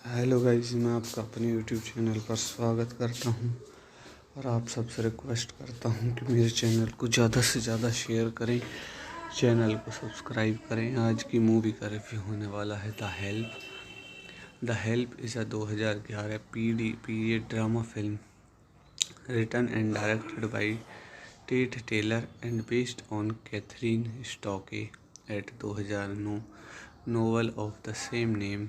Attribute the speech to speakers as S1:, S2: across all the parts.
S1: Hello guys, मैं आपका अपने यूट्यूब चैनल पर स्वागत करता हूं और आप सबसे रिक्वेस्ट करता हूं कि मेरे चैनल को ज़्यादा से ज़्यादा शेयर करें, चैनल को सब्सक्राइब करें। आज की मूवी का रिव्यू होने वाला है the help. The help is a 2011 period drama film written and directed by Tate Taylor and based on Kathryn Stockett 2009 novel of the same name.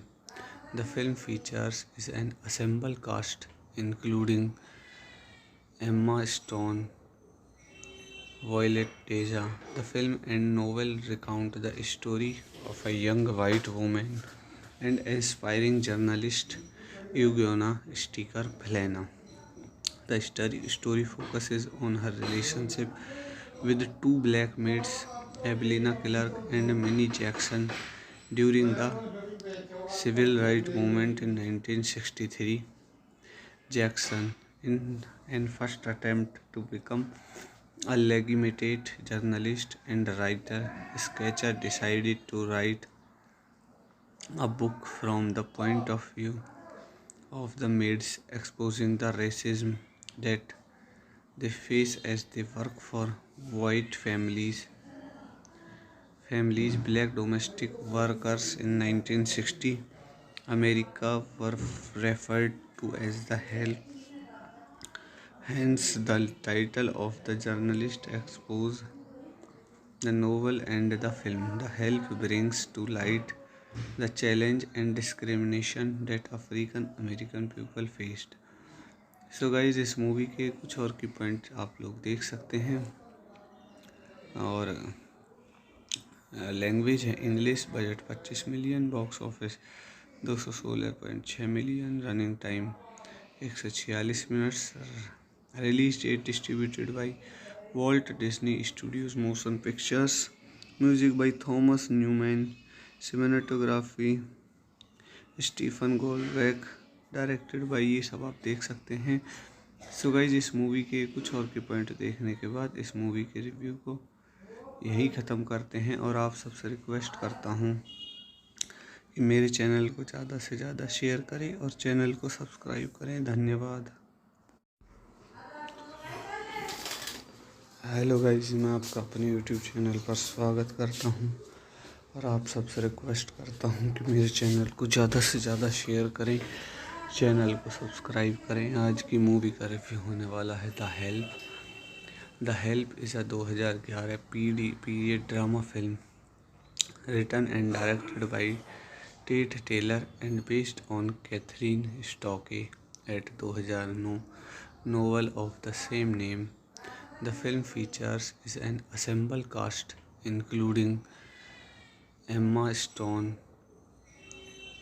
S1: The film features an ensemble cast including Emma Stone, Violet Teja. The film and novel recount the story of a young white woman and aspiring journalist, Eugenia Sticker Plana. The story focuses on her relationship with two black maids, Evelina Clark and Minnie Jackson, during the civil rights movement in 1963. Jackson, in an first attempt to become a legitimate journalist and writer, Sketcher decided to write a book from the point of view of the maids, exposing the racism that they face as they work for white families. Black domestic workers in 1960 America were referred to as the help. Hence, the title of the journalist expose the novel and the film. The help brings to light the challenge and discrimination that African American people faced. So guys, इस movie के कुछ और की point आप लोग देख सकते हैं। और लैंग्वेज है English. Budget 25 million, box office 216.6 million, running time 146 minutes, release date distributed by Walt Disney studios motion pictures, music by Thomas Newman, cinematography Stephen गोल्डबैक, directed by, ये सब आप देख सकते हैं। सो गाइज, इस मूवी के कुछ और के पॉइंट देखने के बाद इस मूवी के रिव्यू को यही ख़त्म करते हैं और आप सबसे रिक्वेस्ट करता हूँ कि मेरे चैनल को ज़्यादा से ज़्यादा शेयर करें और चैनल को सब्सक्राइब करें। धन्यवाद। हेलो गाइस, मैं आपका अपने यूट्यूब चैनल पर स्वागत करता हूं और आप सबसे रिक्वेस्ट करता हूं कि मेरे चैनल को ज़्यादा से ज़्यादा शेयर करें, चैनल को सब्सक्राइब करें। आज की मूवी का रिव्यू होने वाला है the help. The help is a 2011 period drama film written and directed by Tate Taylor and based on Kathryn Stockett 2009 novel of the same name. The film features an ensemble cast including Emma Stone,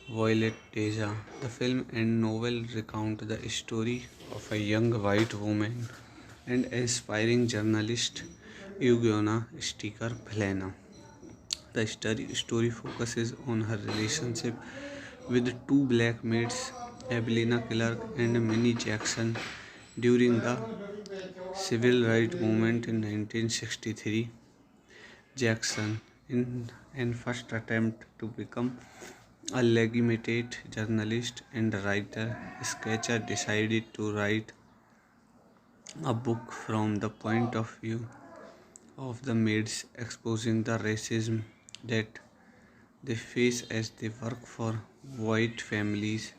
S1: Violet Teja. The film and novel recount the story of a young white woman and aspiring journalist, Eugenia Sticker Plana. The story focuses on her relationship with two black maids, Evelina Clark and Minnie Jackson, during the civil rights movement in 1963. Jackson, in an first attempt to become a legitimate journalist and writer, Sketcher decided to write a book from the point of view of the maids, exposing the racism that they face as they work for white families.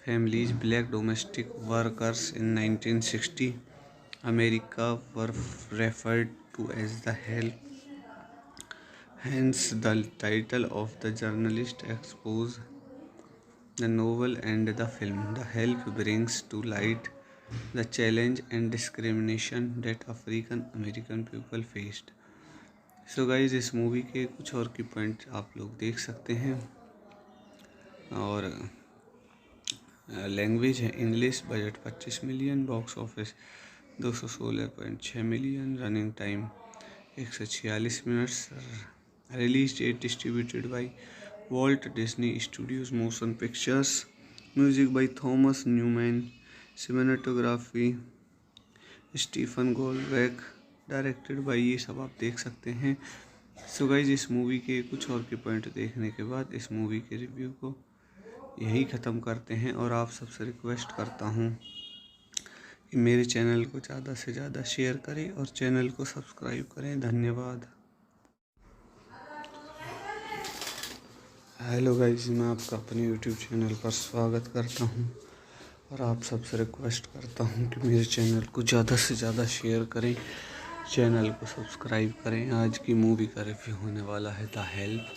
S1: Black domestic workers in 1960 America were referred to as the help. Hence, the title of the journalist expose the novel and the film. The help brings to light the challenge and discrimination that African American people faced. So guys, इस movie के कुछ और की point आप लोग देख सकते हैं। और लैंग्वेज है English. Budget 25 million, box office 216.6 million, running time 146 minutes, release date distributed by Walt Disney studios motion pictures, music by Thomas Newman, cinematography Stephen गोल्डबैक, directed by, ये सब आप देख सकते हैं। सो गाइज, इस मूवी के कुछ और के पॉइंट देखने के बाद इस मूवी के रिव्यू को यही ख़त्म करते हैं और आप सबसे रिक्वेस्ट करता हूँ कि मेरे चैनल को ज़्यादा से ज़्यादा शेयर करें और चैनल को सब्सक्राइब करें। धन्यवाद। हेलो गाइस, मैं आपका अपने यूट्यूब चैनल पर स्वागत करता हूं और आप सबसे रिक्वेस्ट करता हूं कि मेरे चैनल को ज़्यादा से ज़्यादा शेयर करें, चैनल को सब्सक्राइब करें। आज की मूवी का रिव्यू होने वाला है the help.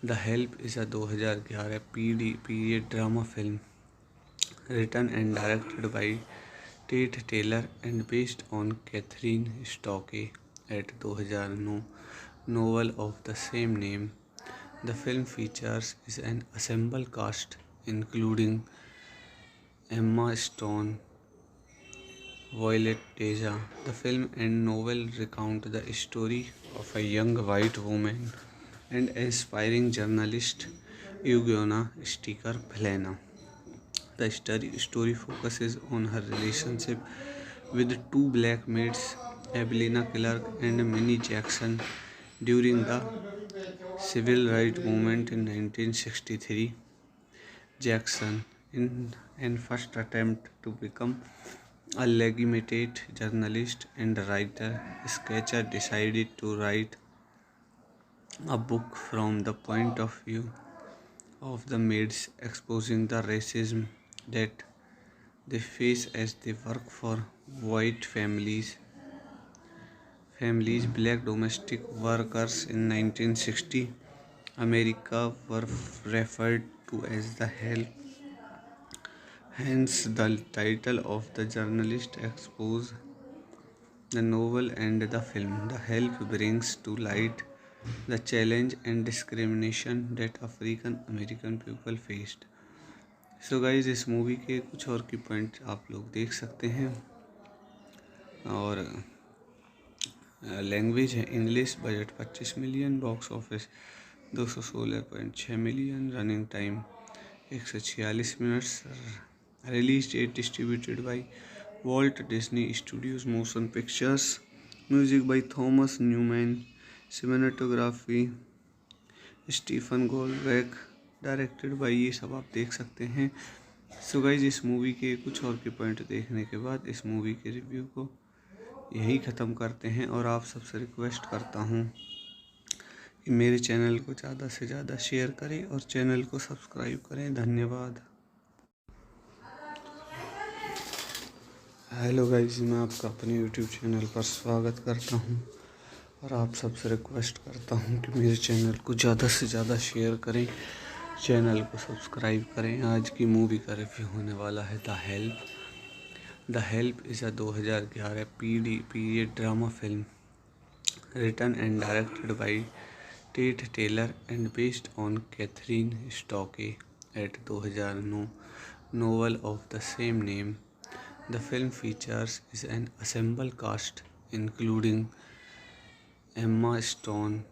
S1: The help is a 2011 period drama film written and directed by Tate Taylor and based on Catherine Stocke at 2009 novel of the same name. The film features an ensemble cast including Emma Stone, Violet Teja. The film and novel recount the story of a young white woman and aspiring journalist, Eugenia Sticker Plana. The story focuses on her relationship with two black maids, Evelina Clark and Minnie Jackson, during the civil rights movement in 1963. Jackson, in an first attempt to become a legitimate journalist and writer, Sketcher decided to write a book from the point of view of the maids, exposing the racism that they face as they work for white families. Black domestic workers in 1960 America were referred to as the help. Hence, the title of the journalist expose the novel and the film. The help brings to light the challenge and discrimination that African American people faced. So guys, इस movie के कुछ और की point आप लोग देख सकते हैं। और लैंग्वेज है English. Budget 25 million, box office 216.6 million, running time 146 minutes, release date distributed by Walt Disney studios motion pictures, music by Thomas Newman, cinematography Stephen गोल्डबैक, directed by, ये सब आप देख सकते हैं। सो गाइज, इस मूवी के कुछ और के पॉइंट देखने के बाद इस मूवी के रिव्यू को यही ख़त्म करते हैं और आप सबसे रिक्वेस्ट करता हूँ कि मेरे चैनल को ज़्यादा से ज़्यादा शेयर करें और चैनल को सब्सक्राइब करें। धन्यवाद। हेलो गाइज, मैं आपका अपने यूट्यूब चैनल पर स्वागत करता हूँ और आप सबसे रिक्वेस्ट करता हूँ कि मेरे चैनल को ज़्यादा से ज़्यादा शेयर करें, चैनल को सब्सक्राइब करें। आज की मूवी का रिव्यू होने वाला है the help. The help is a 2011 period drama film written and directed by Tate Taylor and based on Catherine Stocke at 2009 novel of the same name. The film features an ensemble cast including Emma Stone,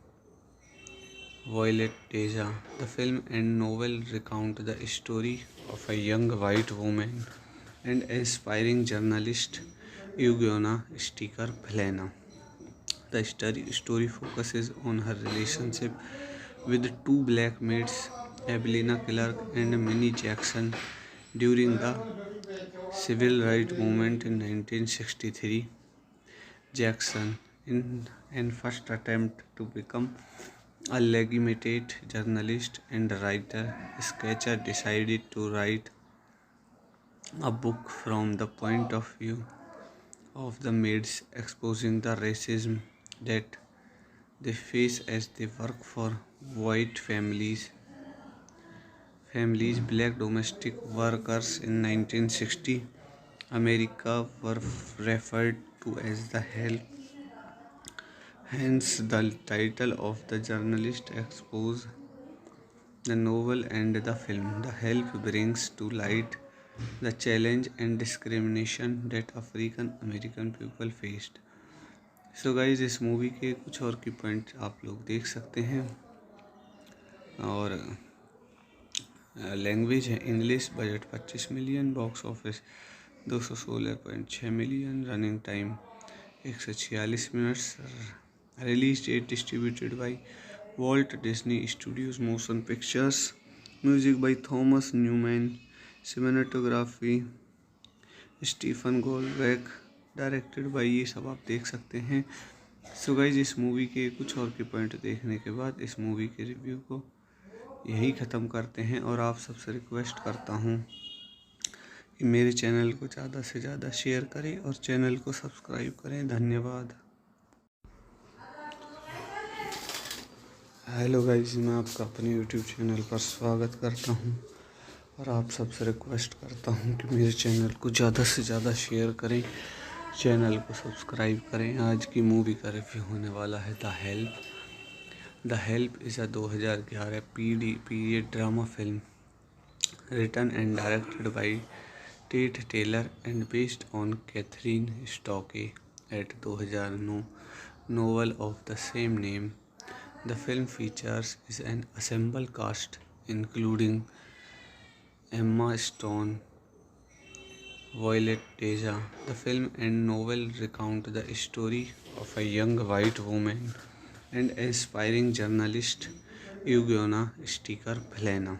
S1: Violet Teja. The film and novel recount the story of a young white woman and aspiring journalist, Eugenia Sticker Plana. The story focuses on her relationship with two black maids, Evelina Clark and Minnie Jackson, during the civil rights movement in 1963. Jackson, in an first attempt to become a legitimate journalist and writer, Sketcher decided to write a book from the point of view of the maids, exposing the racism that they face as they work for white families. Black domestic workers in 1960 America were referred to as the help. Hence, the title of the journalist expose the novel and the film. The help brings to light the challenge and discrimination that African American people faced. So guys, इस movie के कुछ और की point आप लोग देख सकते हैं। और लैंग्वेज है English. Budget 25 million, box office 216.6 million, running time 146 minutes, release date distributed by Walt Disney studios motion pictures, music by Thomas Newman, cinematography Stephen गोल्डबैक, directed by, ये सब आप देख सकते हैं। सो गाइस, इस मूवी के कुछ और के पॉइंट देखने के बाद इस मूवी के रिव्यू को यही ख़त्म करते हैं और आप सबसे रिक्वेस्ट करता हूँ कि मेरे चैनल को ज़्यादा से ज़्यादा शेयर करें और चैनल को सब्सक्राइब करें। धन्यवाद। हेलो गाइस, मैं आपका अपने यूट्यूब चैनल पर स्वागत करता हूं और आप सबसे रिक्वेस्ट करता हूं कि मेरे चैनल को ज़्यादा से ज़्यादा शेयर करें, चैनल को सब्सक्राइब करें। आज की मूवी का रिव्यू होने वाला है the help. The help is a 2011 period drama film written and directed by Tate Taylor and based on Kathryn Stockett 2009 novel of the same name. The film features is an ensemble cast including Emma Stone, Violet Teja. The film and novel recount the story of a young white woman and aspiring journalist, Eugenia Sticker Plana.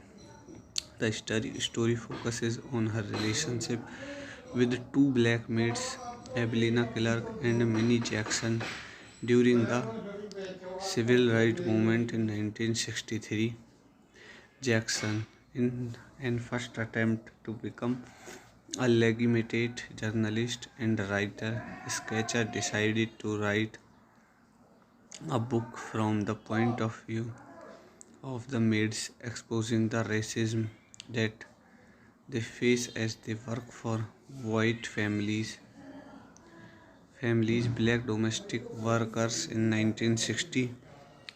S1: The story focuses on her relationship with two black maids, Evelina Clark and Minnie Jackson, during the civil rights movement in 1963. Jackson, in an first attempt to become a legitimate journalist and writer, Sketcher decided to write a book from the point of view of the maids, exposing the racism that they face as they work for white families. Black domestic workers in 1960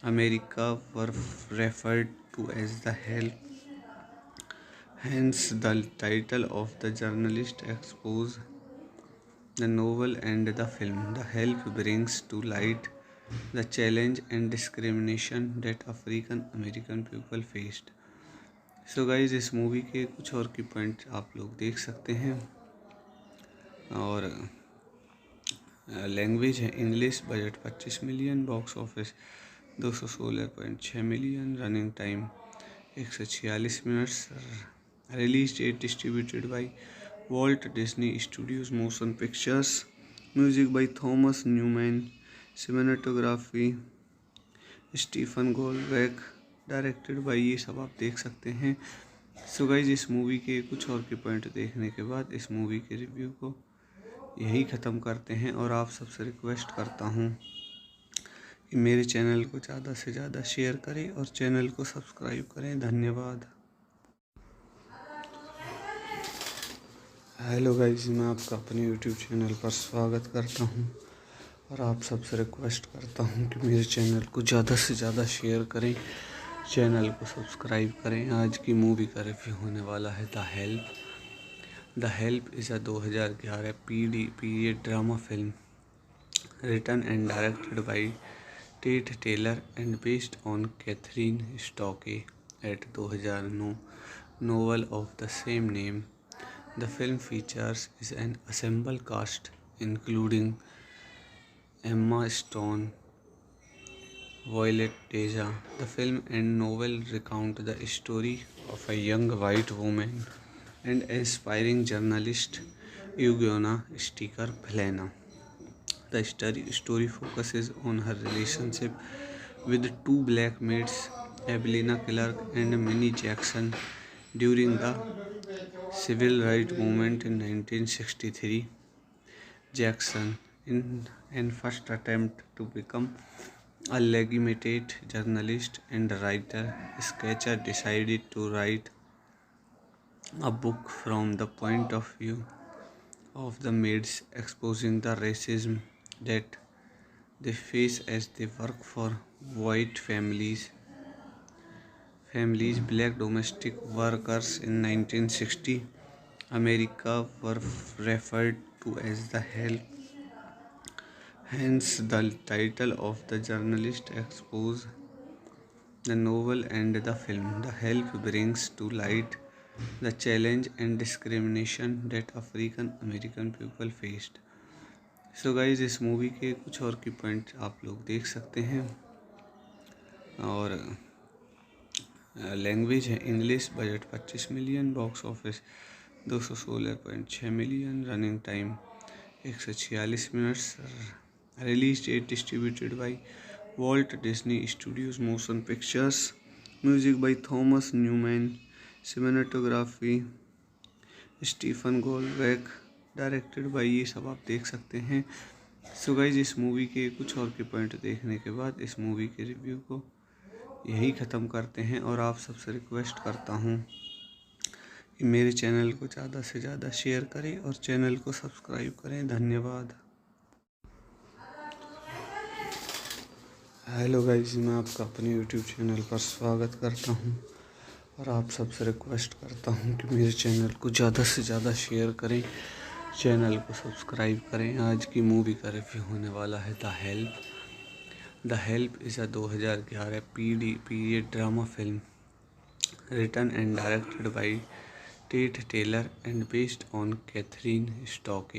S1: America were referred to as the help. Hence, the title of the journalist expose the novel and the film. The help brings to light the challenge and discrimination that African American people faced. So guys, इस movie के कुछ और की point आप लोग देख सकते हैं और लैंग्वेज है English. Budget 25 million, box office 216.6 million, running time 146 minutes, release date distributed by Walt Disney studios motion pictures, music by Thomas Newman, cinematography Stephen गोल्डबैक, directed by, ये सब आप देख सकते हैं। सो गाइज, इस मूवी के कुछ और के पॉइंट देखने के बाद इस मूवी के रिव्यू को यही ख़त्म करते हैं और आप सबसे रिक्वेस्ट करता हूँ कि मेरे चैनल को ज़्यादा से ज़्यादा शेयर करें और चैनल को सब्सक्राइब करें। धन्यवाद। हेलो गाइस, मैं आपका अपने यूट्यूब चैनल पर स्वागत करता हूं और आप सबसे रिक्वेस्ट करता हूं कि मेरे चैनल को ज़्यादा से ज़्यादा शेयर करें, चैनल को सब्सक्राइब करें। आज की मूवी का रिव्यू होने वाला है the help. The help is a 2011 period drama film written and directed by Tate Taylor and based on Kathryn Stockett 2009 novel of the same name. The film features is an ensemble cast including Emma Stone, Violet Teja. The film and novel recount the story of a young white woman and aspiring journalist, Eugenia Sticker Plana. The story focuses on her relationship with two black maids, Evelina Clark and Minnie Jackson, during the civil rights movement in 1963. Jackson, in an first attempt to become a legitimate journalist and writer, Sketcher decided to write a book from the point of view of the maids, exposing the racism that they face as they work for white families. Black domestic workers in 1960 America were referred to as the help. Hence, the title of the journalist expose the novel and the film. The help brings to light the challenge and discrimination that African American people faced. So guys, इस movie के कुछ और की point आप लोग देख सकते हैं और लैंग्वेज है English. Budget 25 million. Box office 216.6 million. Running time 146 minutes. Release date distributed by Walt Disney studios motion pictures. Music by Thomas Newman. Cinematography Stephen गोल्डबैक। Directed by, ये सब आप देख सकते हैं। सो गाइज, इस मूवी के कुछ और के पॉइंट देखने के बाद इस मूवी के रिव्यू को यही ख़त्म करते हैं और आप सबसे रिक्वेस्ट करता हूँ कि मेरे चैनल को ज़्यादा से ज़्यादा शेयर करें और चैनल को सब्सक्राइब करें। धन्यवाद। हेलो गाइस, मैं आपका अपने यूट्यूब चैनल पर स्वागत करता हूं और आप सबसे रिक्वेस्ट करता हूं कि मेरे चैनल को ज़्यादा से ज़्यादा शेयर करें, चैनल को सब्सक्राइब करें। आज की मूवी का रिव्यू होने वाला है the help. The help is a 2011 period drama film written and directed by Tate Taylor and based on Catherine Stocke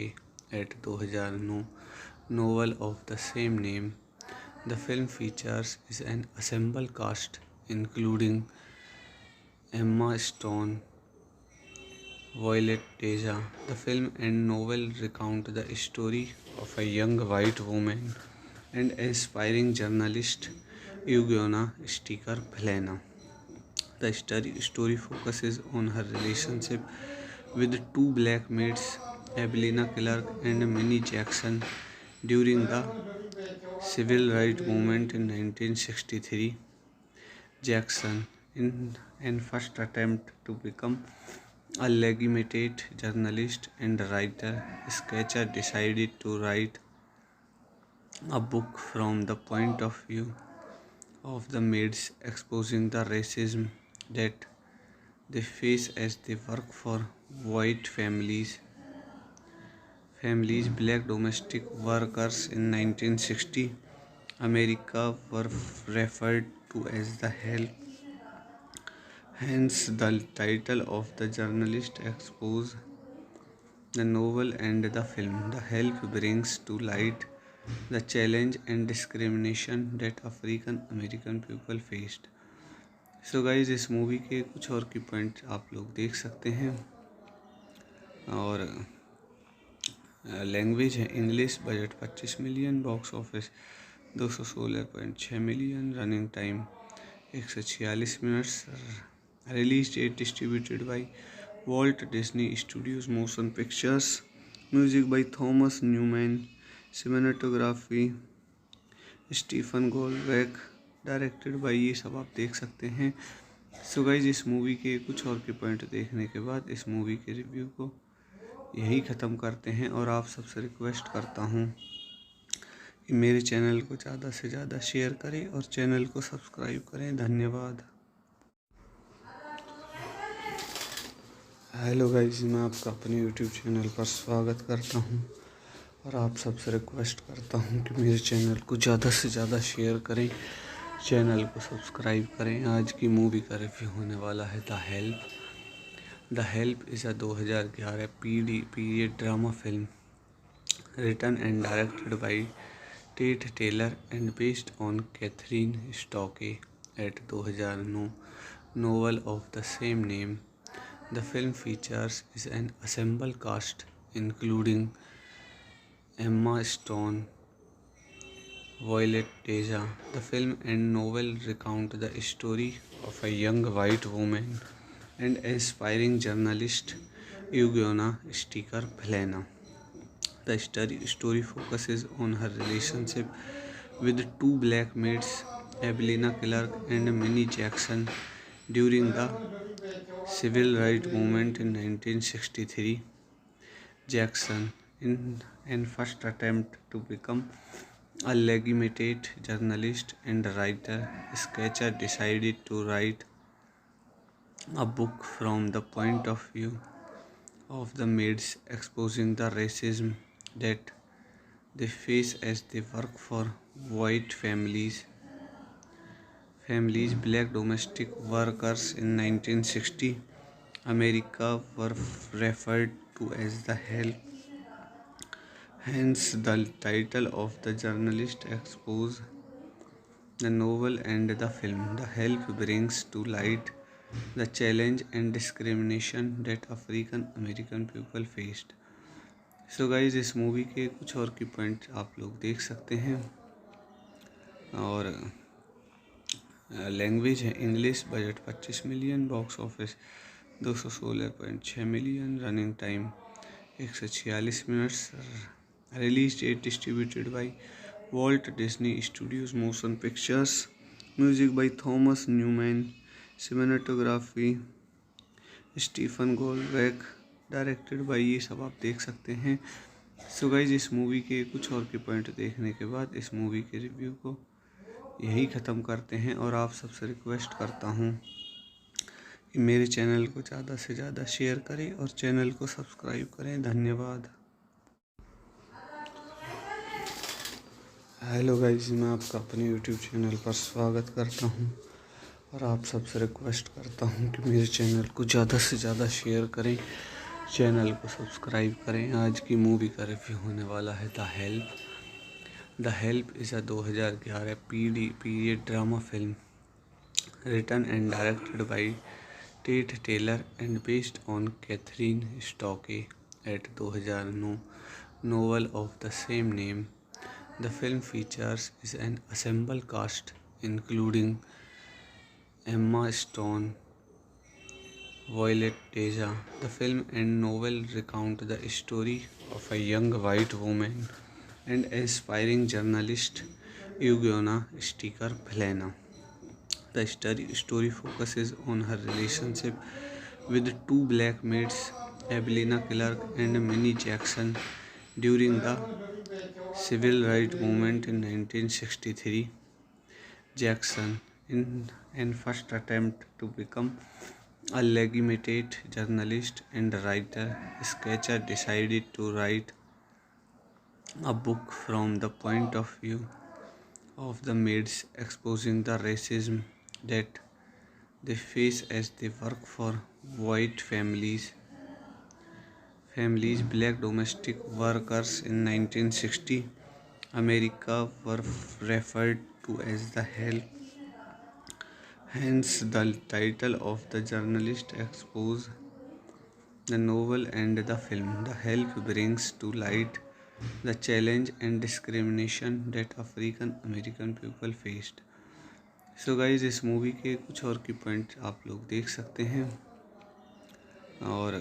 S1: at 2009 novel of the same name. The film features is an ensemble cast including Emma Stone, Violet Deja. The film and novel recount the story of a young white woman and aspiring journalist, Eugenia Sticker Plana. The story focuses on her relationship with two black maids, Evelina Clark and Minnie Jackson, during the civil rights movement in 1963. Jackson, in an first attempt to become a legitimate journalist and writer, Sketcher decided to write a book from the point of view of the maids, exposing the racism that they face as they work for white families. Black domestic workers in 1960 America were referred to as the help. Hence, the title of the journalist expose the novel and the film. The help brings to light the challenge and discrimination that African American people faced. So guys, इस movie के कुछ और की point आप लोग देख सकते हैं और लैंग्वेज है English. Budget 25 million. Box office 216.6 million. Running time 146 minutes. Release date distributed by Walt Disney studios motion pictures. Music by Thomas Newman. Cinematography Stephen गोल्डबैक। Directed by, ये सब आप देख सकते हैं। सो गाइज, इस मूवी के कुछ और के पॉइंट देखने के बाद इस मूवी के रिव्यू को यही ख़त्म करते हैं और आप सबसे रिक्वेस्ट करता हूँ कि मेरे चैनल को ज़्यादा से ज़्यादा शेयर करें और चैनल को सब्सक्राइब करें। धन्यवाद। हेलो गाइज, मैं आपका अपने यूट्यूब चैनल पर स्वागत करता हूँ और आप सबसे रिक्वेस्ट करता हूँ कि मेरे चैनल को ज़्यादा से ज़्यादा शेयर करें, चैनल को सब्सक्राइब करें। आज की मूवी का रिव्यू होने वाला है the help. The help is a 2011 period drama film written and directed by Tate Taylor and based on Catherine Stocke at 2009 novel of the same name. The film features is an ensemble cast including Emma Stone, Violet Deja. The film and novel recount the story of a young white woman and aspiring journalist, Eugenia Sticker Plana. The story focuses on her relationship with two black maids, Evelina Clark and Minnie Jackson, during the civil rights movement in 1963. Jackson, in an first attempt to become a legitimate journalist and writer, Sketcher decided to write a book from the point of view of the maids, exposing the racism that they face as they work for white families. Black domestic workers in 1960 America were referred to as the help. Hence, the title of the journalist expose the novel and the film. The help brings to light the challenge and discrimination that African American people faced. So guys इस movie के कुछ और की point आप लोग देख सकते हैं। और लैंग्वेज है English. Budget 25 million. Box office 216.6 million. Running time 146 minutes. Release date distributed by Walt Disney studios motion pictures. Music by Thomas Newman. Cinematography Stephen गोल्डबैक। Directed by, ये सब आप देख सकते हैं। सो गाइज इस मूवी के कुछ और के पॉइंट देखने के बाद इस मूवी के रिव्यू को यही ख़त्म करते हैं। और आप सबसे रिक्वेस्ट करता हूँ कि मेरे चैनल को ज़्यादा से ज़्यादा शेयर करें और चैनल को सब्सक्राइब करें। धन्यवाद। हेलो गाइज, मैं आपका अपने यूट्यूब चैनल पर स्वागत करता हूँ और आप सबसे रिक्वेस्ट करता हूँ कि मेरे चैनल को ज़्यादा से ज़्यादा शेयर करें, चैनल को सब्सक्राइब करें। आज की मूवी का रिव्यू होने वाला है the help. The help is a 2011 period drama film written and directed by Tate Taylor and based on Catherine Stocke at 2009 novel of the same name. The film features is an ensemble cast including Emma Stone, Violet Deja. The film and novel recount the story of a young white woman and aspiring journalist, Eugenia Sticker Plana. The story focuses on her relationship with two black maids, Evelina Clark and Minnie Jackson, during the civil rights movement in 1963. Jackson, in an first attempt to become a legitimate journalist and writer, sketcher, decided to write a book from the point of view of the maids, exposing the racism that they face as they work for white families. Black domestic workers in 1960 America were referred to as the help. Hence, the title of the journalist expose the novel and the film. The help brings to light the challenge and discrimination that African American people faced. So guys इस movie के कुछ और की point आप लोग देख सकते हैं। और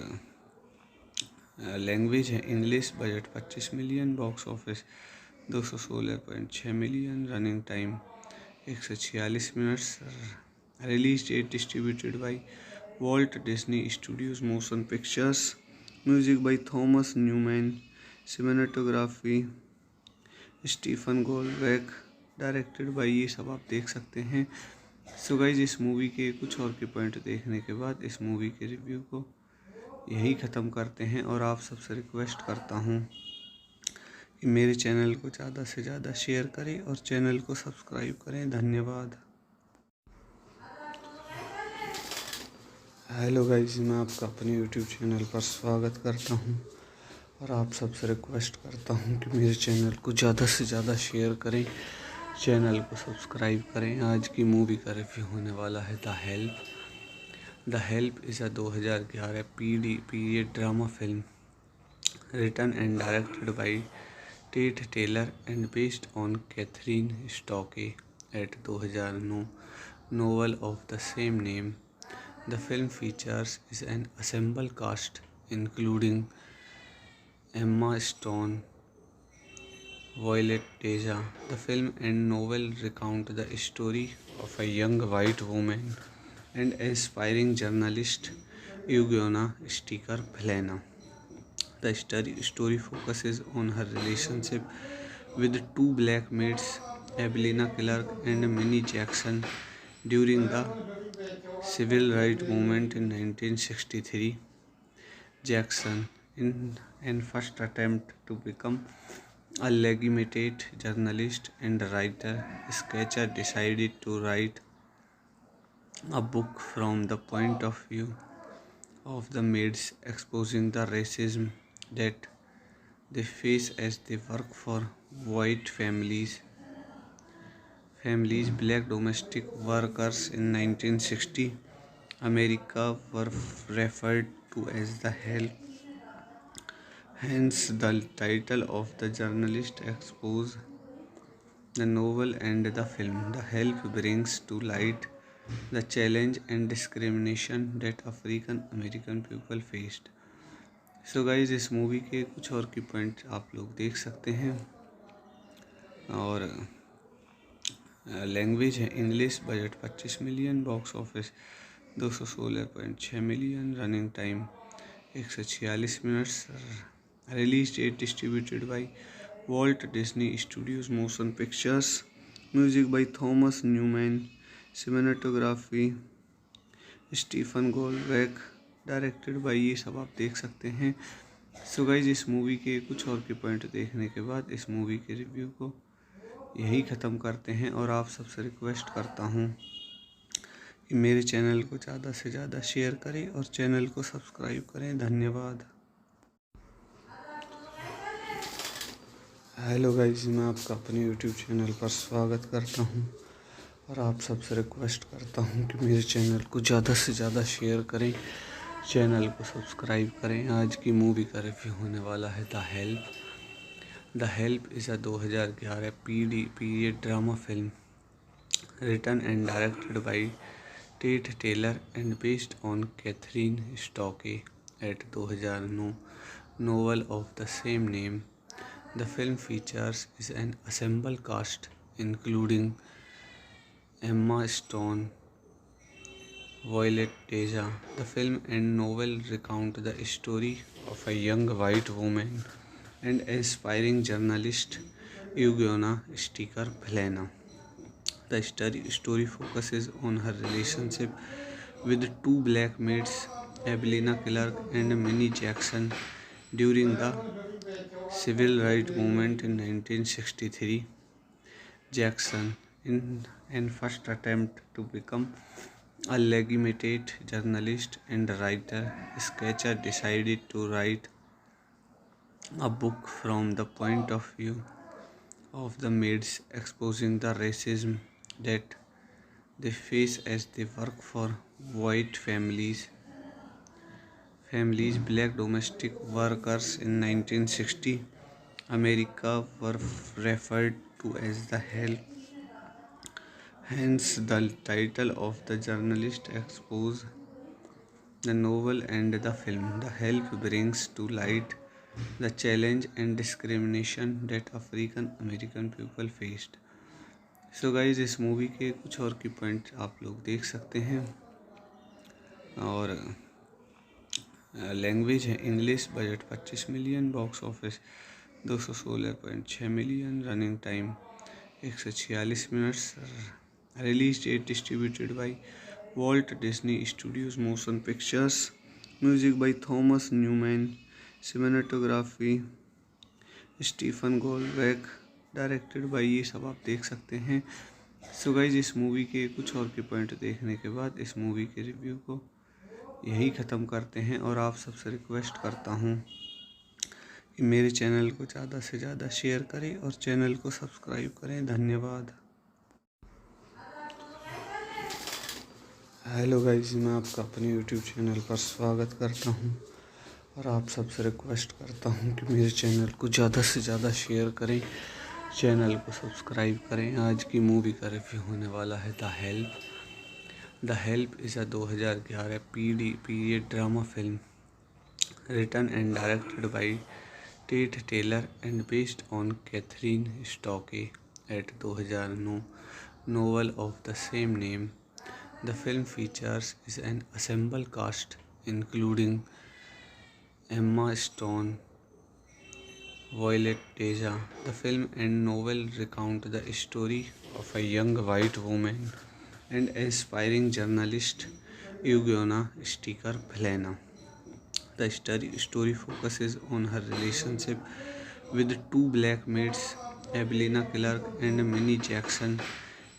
S1: लैंग्वेज है English. Budget 25 million. Box office 216.6 million. Running time 146 minutes. Release date distributed by Walt Disney studios motion pictures. Music by Thomas Newman. Cinematography Stephen गोल्डबैक। Directed by, ये सब आप देख सकते हैं। सो गाइज इस मूवी के कुछ और के पॉइंट देखने के बाद इस मूवी के रिव्यू को यही ख़त्म करते हैं। और आप सबसे रिक्वेस्ट करता हूँ कि मेरे चैनल को ज़्यादा से ज़्यादा शेयर करें और चैनल को सब्सक्राइब करें। धन्यवाद। हेलो गाइज, मैं आपका अपने यूट्यूब चैनल पर स्वागत करता हूँ और आप सबसे रिक्वेस्ट करता हूँ कि मेरे चैनल को ज़्यादा से ज़्यादा शेयर करें, चैनल को सब्सक्राइब करें। आज की मूवी का रिव्यू होने वाला है the help. The help is a 2011 period drama film written and directed by Tate Taylor and based on Catherine Stocke at 2009 novel of the same name. The film features is an ensemble cast including Emma Stone, Violet Deja. The film and novel recount the story of a young white woman and aspiring journalist, Eugenia Sticker Plana. The story focuses on her relationship with two black maids, Evelina Clark and Minnie Jackson, during the civil rights movement in 1963. Jackson, in an first attempt to become a legitimate journalist and writer, sketcher, decided to write a book from the point of view of the maids, exposing the racism that they face as they work for white families. families, black domestic workers in 1960 America were referred to as the help. Hence, the title of the journalist expose the novel and the film. The help brings to light the challenge and discrimination that African American people faced. So guys इस movie के कुछ और की point आप लोग देख सकते हैं। और लैंग्वेज है English. Budget 25 million. Box office 216.6 million. Running time 146 minutes. Release date distributed by Walt Disney studios motion pictures. Music by Thomas Newman. Cinematography Stephen गोल्डबैक। Directed by, ये सब आप देख सकते हैं। सो गाइज इस मूवी के कुछ और के पॉइंट देखने के बाद इस मूवी के रिव्यू को यही ख़त्म करते हैं। और आप सबसे रिक्वेस्ट करता हूँ कि मेरे चैनल को ज़्यादा से ज़्यादा शेयर करें और चैनल को सब्सक्राइब करें। धन्यवाद। हेलो गाइज, मैं आपका अपने यूट्यूब चैनल पर स्वागत करता हूँ और आप सबसे रिक्वेस्ट करता हूँ कि मेरे चैनल को ज़्यादा से ज़्यादा शेयर करें, चैनल को सब्सक्राइब करें। आज की मूवी का रिव्यू होने वाला है the help. The help is a 2011 period drama film written and directed by Tate Taylor and based on Catherine Stocke at 2009 novel of the same name. The film features is an ensemble cast including Emma Stone, Violet Teja. The film and novel recount the story of a young white woman and aspiring journalist, Eugenia Sticker Plana. The story focuses on her relationship with two black maids, Evelina Clark and Minnie Jackson, during the civil rights movement in 1963. Jackson, in an first attempt to become a legitimate journalist and writer, Sketcher decided to write a book from the point of view of the maids, exposing the racism that they face as they work for white families. Black domestic workers in 1960 America were referred to as the help. Hence, the title of the journalist expose the novel and the film. The help brings to light the challenge and discrimination that African American people faced. So guys इस movie के कुछ और की point आप लोग देख सकते हैं। और लैंग्वेज है English. Budget 25 million. Box office 216.6 million. Running time 146 minutes. Release date distributed by Walt Disney studios motion pictures. Music by Thomas Newman. Cinematography Stephen गोल्डबैक। Directed by, ये सब आप देख सकते हैं। सो गाइज इस मूवी के कुछ और के पॉइंट देखने के बाद इस मूवी के रिव्यू को यही ख़त्म करते हैं। और आप सबसे रिक्वेस्ट करता हूँ कि मेरे चैनल को ज़्यादा से ज़्यादा शेयर करें और चैनल को सब्सक्राइब करें। धन्यवाद। हेलो गाइज, मैं आपका अपने यूट्यूब चैनल पर स्वागत करता हूँ और आप सबसे रिक्वेस्ट करता हूँ कि मेरे चैनल को ज़्यादा से ज़्यादा शेयर करें, चैनल को सब्सक्राइब करें। आज की मूवी का रिव्यू होने वाला है the help. The help is a 2011 period drama film written and directed by Tate Taylor and based on Catherine Stocke at 2009 novel of the same name. The film features is an ensemble cast including Emma Stone, Violet Teja. The film and novel recount the story of a young white woman and aspiring journalist, Eugenia Sticker Plana. The story focuses on her relationship with two black maids, Evelina Clark and Minnie Jackson,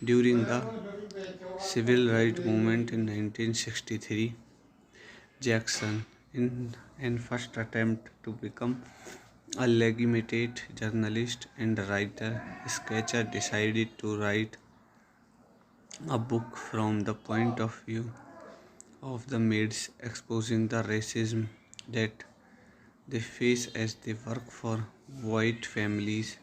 S1: during the civil rights movement in 1963. Jackson, in an first attempt to become a legitimate journalist and writer, Sketcher decided to write a book from the point of view of the maids, exposing the racism that they face as they work for white families.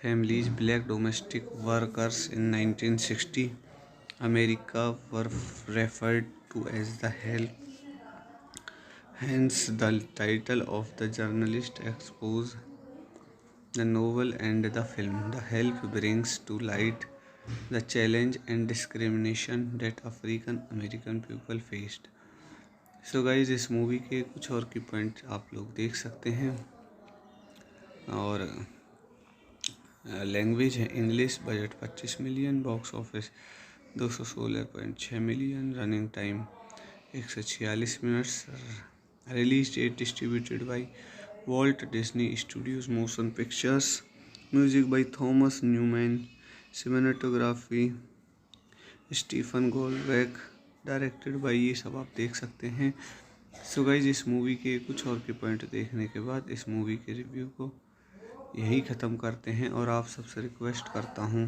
S1: Black domestic workers in 1960 America were referred to as the help. Hence, the title of the journalist expose the novel and the film. The help brings to light the challenge and discrimination that African American people faced. So guys इस movie के कुछ और की point आप लोग देख सकते हैं। और लैंग्वेज है English. Budget 25 million. Box office 216.6 million. Running time 146 minutes. Release date distributed by Walt Disney studios motion pictures. Music by Thomas Newman. Cinematography Stephen गोल्डबैक। Directed by, ये सब आप देख सकते हैं। सो गाइज इस मूवी के कुछ और के पॉइंट देखने के बाद इस मूवी के रिव्यू को यही ख़त्म करते हैं। और आप सबसे रिक्वेस्ट करता हूँ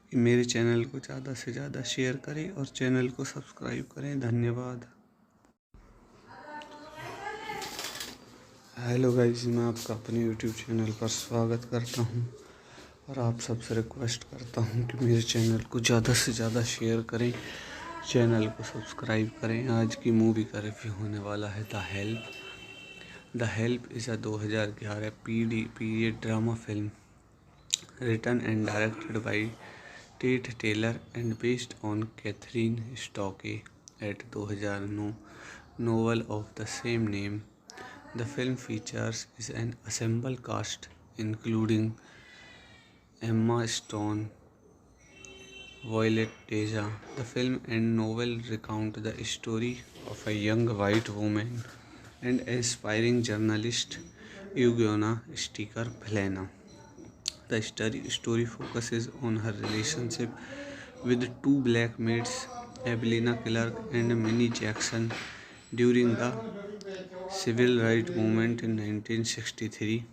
S1: कि मेरे चैनल को ज़्यादा से ज़्यादा शेयर करें और चैनल को सब्सक्राइब करें। धन्यवाद। हेलो गाइज, मैं आपका अपने यूट्यूब चैनल पर स्वागत करता हूँ और आप सबसे रिक्वेस्ट करता हूँ कि मेरे चैनल को ज़्यादा से ज़्यादा शेयर करें, चैनल को सब्सक्राइब करें। आज की मूवी का रिव्यू होने वाला है the help. The help is a 2011 period drama film written and directed by Tate Taylor and based on Catherine Stocke at 2009 novel of the same name. The film features is an ensemble cast including Emma Stone, Violet Deja. The film and novel recount the story of a young white woman and aspiring journalist, Eugenia Sticker Plana. The story focuses on her relationship with two black maids, Evelina Clark and Minnie Jackson, during the civil rights movement in 1963.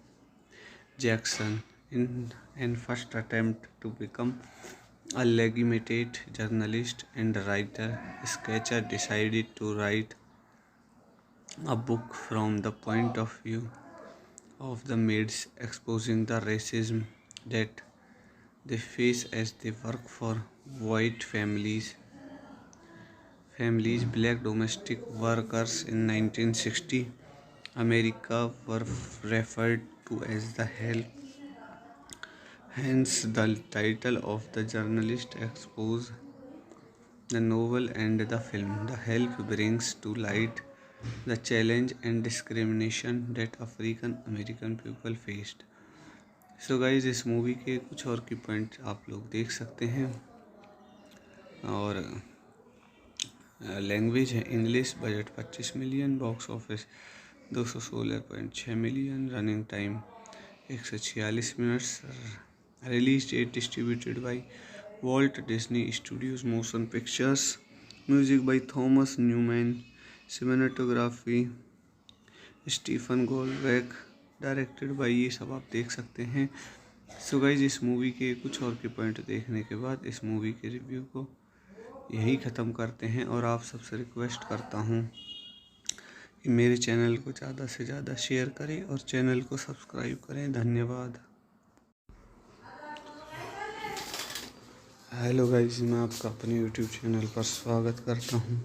S1: Jackson, in an first attempt to become a legitimate journalist and writer, Sketcher decided to write a book from the point of view of the maids, exposing the racism that they face as they work for white families. Black domestic workers in 1960 America were referred to as the help. Hence, the title of the journalist expose the novel and the film. The help brings to light the challenge and discrimination that African American people faced. So guys इस movie के कुछ और की point आप लोग देख सकते हैं। और लैंग्वेज है English. Budget 25 million. Box office 216.6 million. Running time 146 minutes. Release date distributed by Walt Disney studios motion pictures. Music by Thomas Newman. Cinematography Stephen गोल्डबैक। Directed by, ये सब आप देख सकते हैं। सो गाइज इस मूवी के कुछ और के पॉइंट देखने के बाद इस मूवी के रिव्यू को यही ख़त्म करते हैं। और आप सबसे रिक्वेस्ट करता हूँ कि मेरे चैनल को ज़्यादा से ज़्यादा शेयर करें और चैनल को सब्सक्राइब करें। धन्यवाद। हेलो गाइज, मैं आपका अपने यूट्यूब चैनल पर स्वागत करता हूँ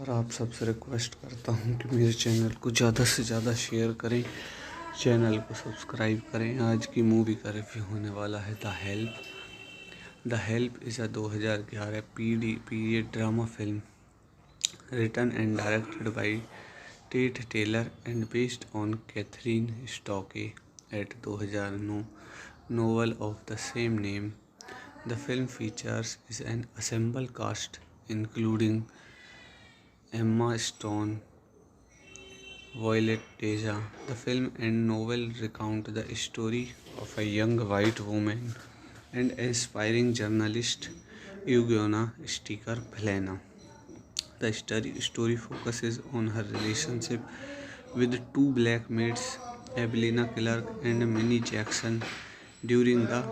S1: और आप सबसे रिक्वेस्ट करता हूँ कि मेरे चैनल को ज़्यादा से ज़्यादा शेयर करें, चैनल को सब्सक्राइब करें। आज की मूवी का रिव्यू होने वाला है the help. The help is a 2011 period drama film written and directed by Tate Taylor and based on Catherine Stocke at 2009 novel of the same name. The film features is an ensemble cast including Emma Stone, Violet Deja. The film and novel recount the story of a young white woman and aspiring journalist, Eugenia Sticker Plana. The story focuses on her relationship with two black maids, Evelina Clark and Minnie Jackson, during the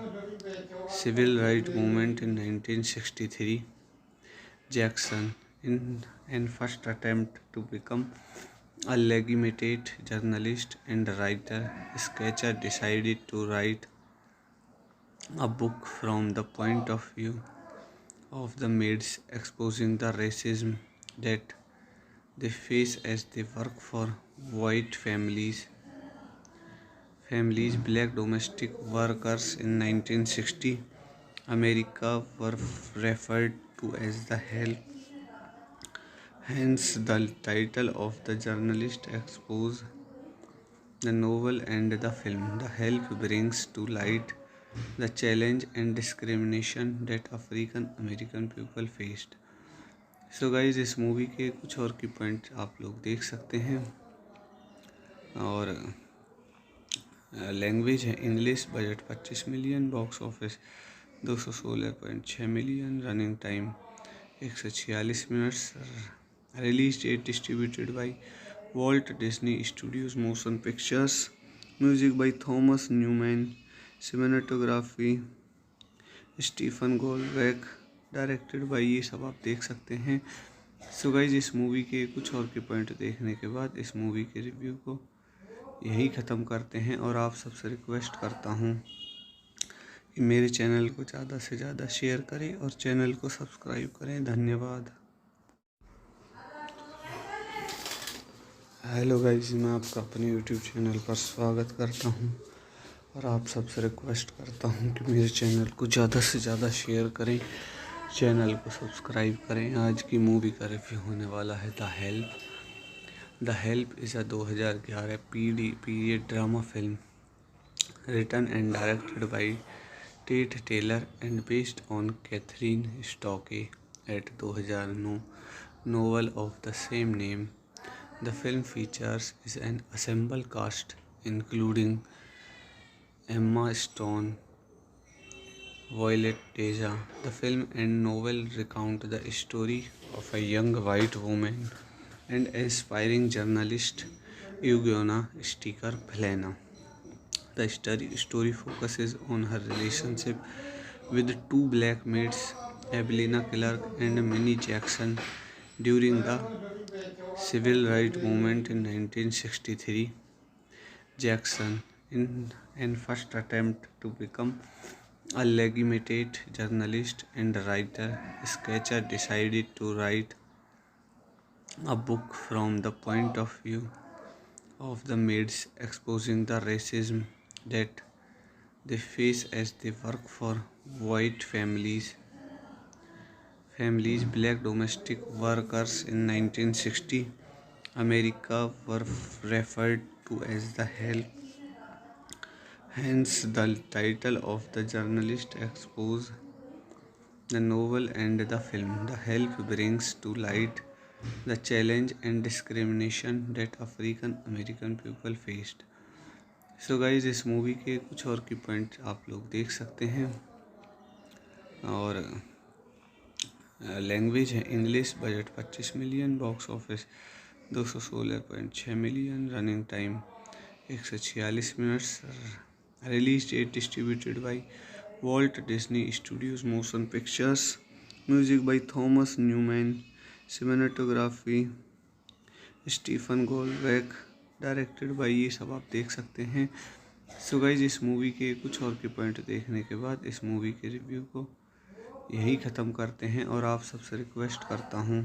S1: civil rights movement in 1963, Jackson, in an first attempt to become a legitimate journalist and writer, Sketcher decided to write a book from the point of view of the maids, exposing the racism that they face as they work for white families. Black domestic workers in 1960 America were referred to as the help. Hence, the title of the journalist expose the novel and the film. The help brings to light the challenge and discrimination that African American people faced. So guys इस movie के कुछ और की point आप लोग देख सकते हैं। और लैंग्वेज है English. Budget 25 million. Box office 216.6 million. Running time 146 minutes. Release date distributed by Walt Disney studios motion pictures. Music by Thomas Newman. Cinematography Stephen गोल्डबैक। Directed by, ये सब आप देख सकते हैं। सो गाइज इस मूवी के कुछ और के पॉइंट देखने के बाद इस मूवी के रिव्यू को यही ख़त्म करते हैं। और आप सबसे रिक्वेस्ट करता हूँ कि मेरे चैनल को ज़्यादा से ज़्यादा शेयर करें और चैनल को सब्सक्राइब करें। धन्यवाद। हेलो गाइज, मैं आपका अपने यूट्यूब चैनल पर स्वागत करता हूँ और आप सबसे रिक्वेस्ट करता हूँ कि मेरे चैनल को ज़्यादा से ज़्यादा शेयर करें, चैनल को सब्सक्राइब करें। आज की मूवी का रिव्यू होने वाला है the help. The help is a 2011 period drama film written and directed by Tate Taylor and based on Catherine Stocke at 2009 novel of the same name. The film features is an ensemble cast including Emma Stone, Violet Deja. The film and novel recount the story of a young white woman and aspiring journalist, Eugenia Sticker Plana. The story focuses on her relationship with two black maids, Evelina Clark and Minnie Jackson, during the civil rights movement in 1963. Jackson, in an first attempt to become a legitimate journalist and writer, Sketcher decided to write a book from the point of view of the maids, exposing the racism that they face as they work for white families. Black domestic workers in 1960 America were referred to as the help. Hence, the title of the journalist expose the novel and the film. The help brings to light the challenge and discrimination that African American people faced. So guys इस movie के कुछ और की point आप लोग देख सकते हैं। और लैंग्वेज है English. Budget 25 million. Box office 216.6 million. Running time 146 minutes. Release date distributed by Walt Disney studios motion pictures. Music by Thomas Newman. Cinematography Stephen गोल्डबैक। Directed by, ये सब आप देख सकते हैं। सो गाइज इस मूवी के कुछ और के पॉइंट देखने के बाद इस मूवी के रिव्यू को यही ख़त्म करते हैं। और आप सबसे रिक्वेस्ट करता हूँ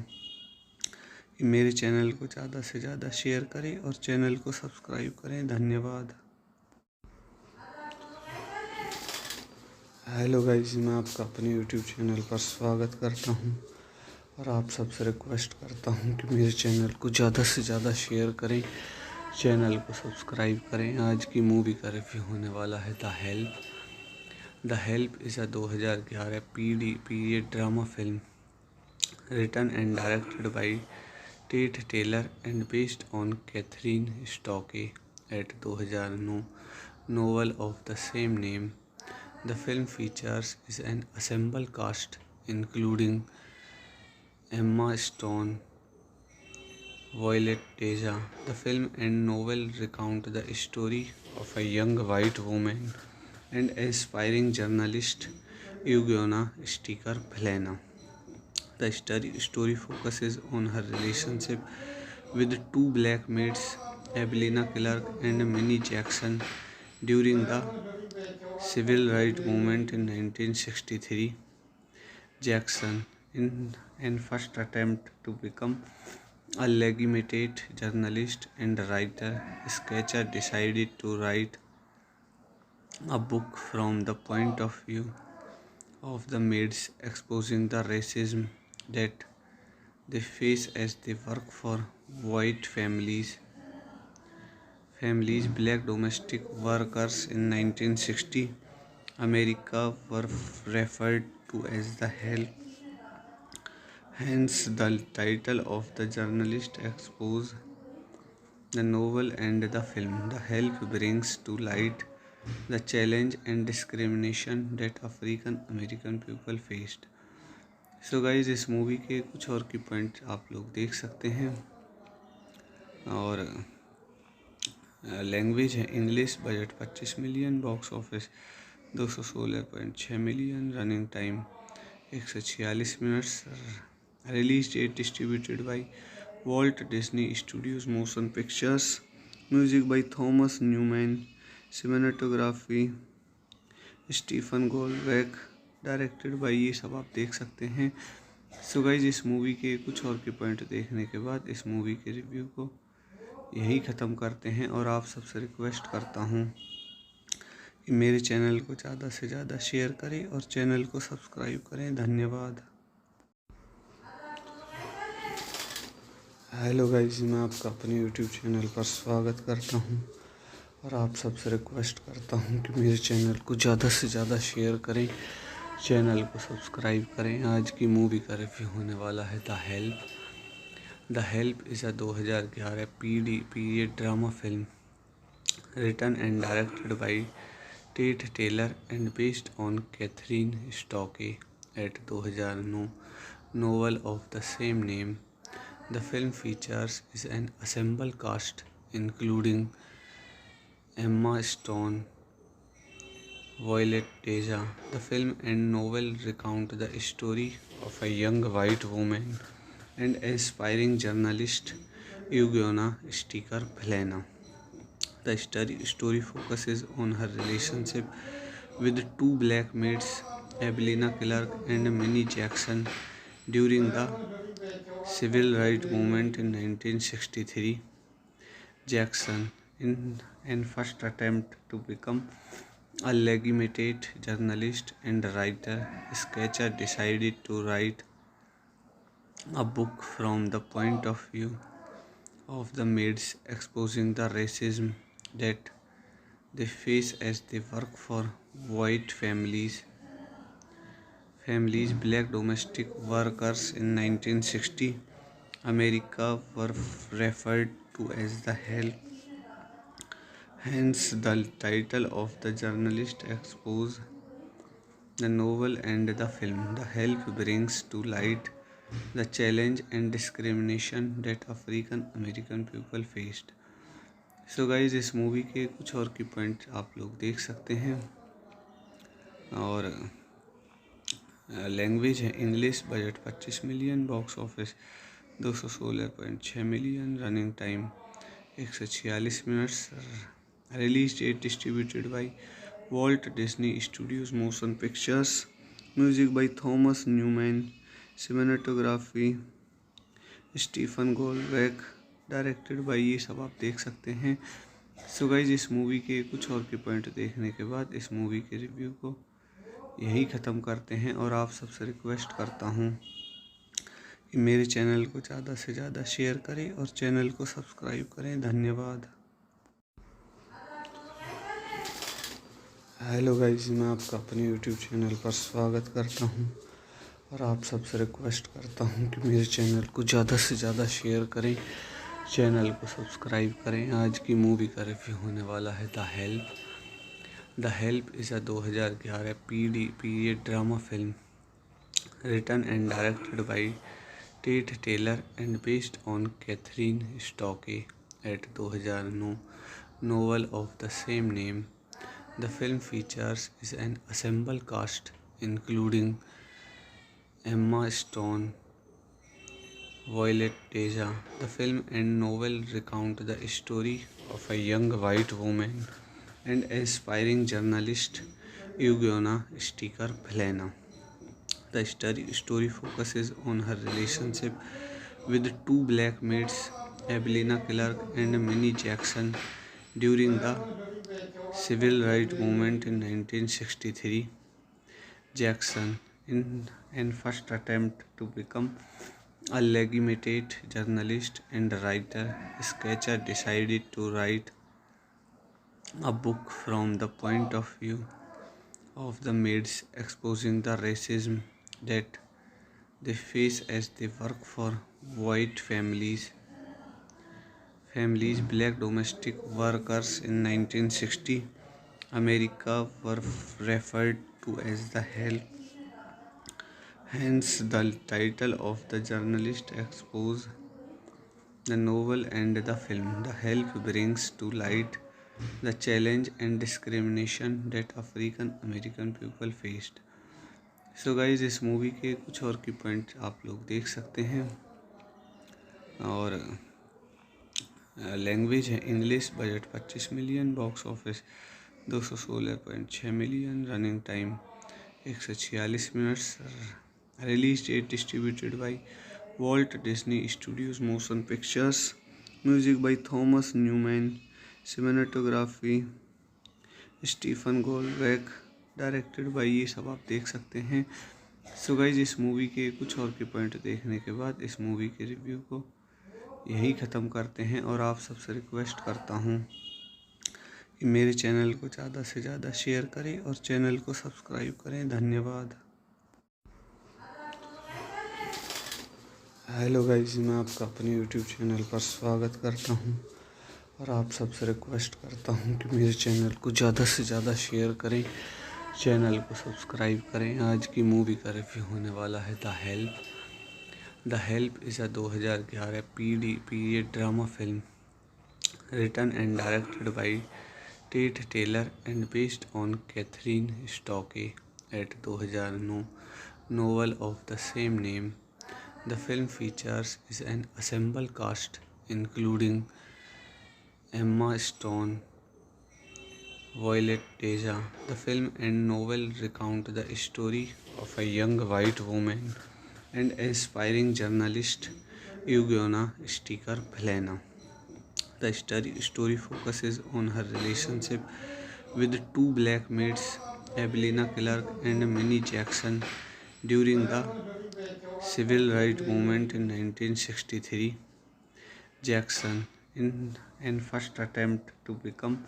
S1: कि मेरे चैनल को ज़्यादा से ज़्यादा शेयर करें और चैनल को सब्सक्राइब करें। धन्यवाद। हेलो गाइज, मैं आपका अपने यूट्यूब चैनल पर स्वागत करता हूँ और आप सबसे रिक्वेस्ट करता हूँ कि मेरे चैनल को ज़्यादा से ज़्यादा शेयर करें, चैनल को सब्सक्राइब करें। आज की मूवी का रिव्यू होने वाला है the help. The help is a 2011 period drama film written and directed by Tate Taylor and based on Catherine Stocke at 2009 novel of the same name. The film features is an ensemble cast including Emma Stone, Violet Deja. The film and novel recount the story of a young white woman and aspiring journalist Eugenia Sticker Plana. The story focuses on her relationship with two black maids, Evelina Clark and Minnie Jackson, during the civil rights movement in 1963. Jackson, in an first attempt to become a legitimate journalist and writer, Sketcher decided to write a book from the point of view of the maids, exposing the racism that they face as they work for white families. Black domestic workers in 1960 America were referred to as the help. Hence, the title of the journalist expose the novel and the film. The help brings to light the challenge and discrimination that African American people faced. So guys इस movie के कुछ और की point आप लोग देख सकते हैं। और लैंग्वेज है English. Budget 25 million. Box office 216.6 million. Running time 146 minutes. Release date distributed by Walt Disney studios motion pictures. Music by Thomas Newman. Cinematography Stephen गोल्डबैक। Directed by, ये सब आप देख सकते हैं। सो गाइज इस मूवी के कुछ और के पॉइंट देखने के बाद इस मूवी के रिव्यू को यही ख़त्म करते हैं। और आप सबसे रिक्वेस्ट करता हूँ कि मेरे चैनल को ज़्यादा से ज़्यादा शेयर करें और चैनल को सब्सक्राइब करें। धन्यवाद। हेलो गाइज, मैं आपका अपने यूट्यूब चैनल पर स्वागत करता हूँ और आप सबसे रिक्वेस्ट करता हूँ कि मेरे चैनल को ज़्यादा से ज़्यादा शेयर करें, चैनल को सब्सक्राइब करें। आज की मूवी का रिव्यू होने वाला है the help. The help is a 2011 period drama film written and directed by Tate Taylor and based on Kathryn Stockett 2009 novel of the same name. The film features is an ensemble cast including Emma Stone, Violet Deja. The film and novel recount the story of a young white woman and aspiring journalist Eugenia Sticker Plana. The story focuses on her relationship with two black maids, Evelina Clark and Minnie Jackson, during the civil rights movement in 1963. Jackson, in an first attempt to become a legitimate journalist and writer, Sketcher decided to write a book from the point of view of the maids, exposing the racism that they face as they work for white families. Black domestic workers in 1960 America were referred to as the help. Hence, the title of the journalist expose the novel and the film. The help brings to light the challenge and discrimination that African American people faced. So guys इस movie के कुछ और की point आप लोग देख सकते हैं। और लैंग्वेज है English. Budget 25 million. Box office 216.6 million. Running time 146 minutes. Release date distributed by Walt Disney studios motion pictures. Music by Thomas Newman. Cinematography Stephen गोल्डबैक। Directed by, ये सब आप देख सकते हैं। सो गाइज इस मूवी के कुछ और के पॉइंट देखने के बाद इस मूवी के रिव्यू को यही ख़त्म करते हैं। और आप सबसे रिक्वेस्ट करता हूँ कि मेरे चैनल को ज़्यादा से ज़्यादा शेयर करें और चैनल को सब्सक्राइब करें। धन्यवाद। हेलो गाइज, मैं आपका अपने यूट्यूब चैनल पर स्वागत करता हूँ और आप सबसे रिक्वेस्ट करता हूँ कि मेरे चैनल को ज़्यादा से ज़्यादा शेयर करें, चैनल को सब्सक्राइब करें। आज की मूवी का रिव्यू होने वाला है the help. The help is a 2011 period drama film written and directed by Tate Taylor and based on Kathryn Stockett 2009 novel of the same name. The film features is an ensemble cast including Emma Stone, Violet Deja. The film and novel recount the story of a young white woman and aspiring journalist, Eugenia Sticker Plana. The story focuses on her relationship with two black maids, Evelina Clark and Minnie Jackson, during the civil rights movement in 1963. Jackson, in an first attempt to become a legitimate journalist and writer, Sketcher decided to write a book from the point of view of the maids, exposing the racism that they face as they work for white families. Black domestic workers in 1960 America were referred to as the help. Hence, the title of the journalist expose the novel and the film. The help brings to light the challenge and discrimination that African American people faced. So guys इस movie के कुछ और की point आप लोग देख सकते हैं। और लैंग्वेज है English. Budget 25 million, box office 216.6 million, running time 146 minutes, release date distributed by Walt Disney studios motion pictures, music by Thomas Newman, cinematography Stephen गोल्डबैक, directed by, ये सब आप देख सकते हैं। सो गाइज इस मूवी के कुछ और के पॉइंट देखने के बाद इस मूवी के रिव्यू को यही ख़त्म करते हैं। और आप सबसे रिक्वेस्ट करता हूँ कि मेरे चैनल को ज़्यादा से ज़्यादा शेयर करें और चैनल को सब्सक्राइब करें। धन्यवाद। हेलो गाइज, मैं आपका अपने यूट्यूब चैनल पर स्वागत करता हूँ और आप सबसे रिक्वेस्ट करता हूँ कि मेरे चैनल को ज़्यादा से ज़्यादा शेयर करें, चैनल को सब्सक्राइब करें। आज की मूवी का रिव्यू होने वाला है the help. The help is a 2011 period drama film written and directed by Tate Taylor and based on Kathryn Stockett 2009 novel of the same name. The film features is an ensemble cast including Emma Stone, Violet Deja. The film and novel recount the story of a young white woman and aspiring journalist, Eugenia Sticker Plana. The story focuses on her relationship with two black maids, Evelina Clark and Minnie Jackson, during the civil rights movement in 1963. Jackson, in an first attempt to become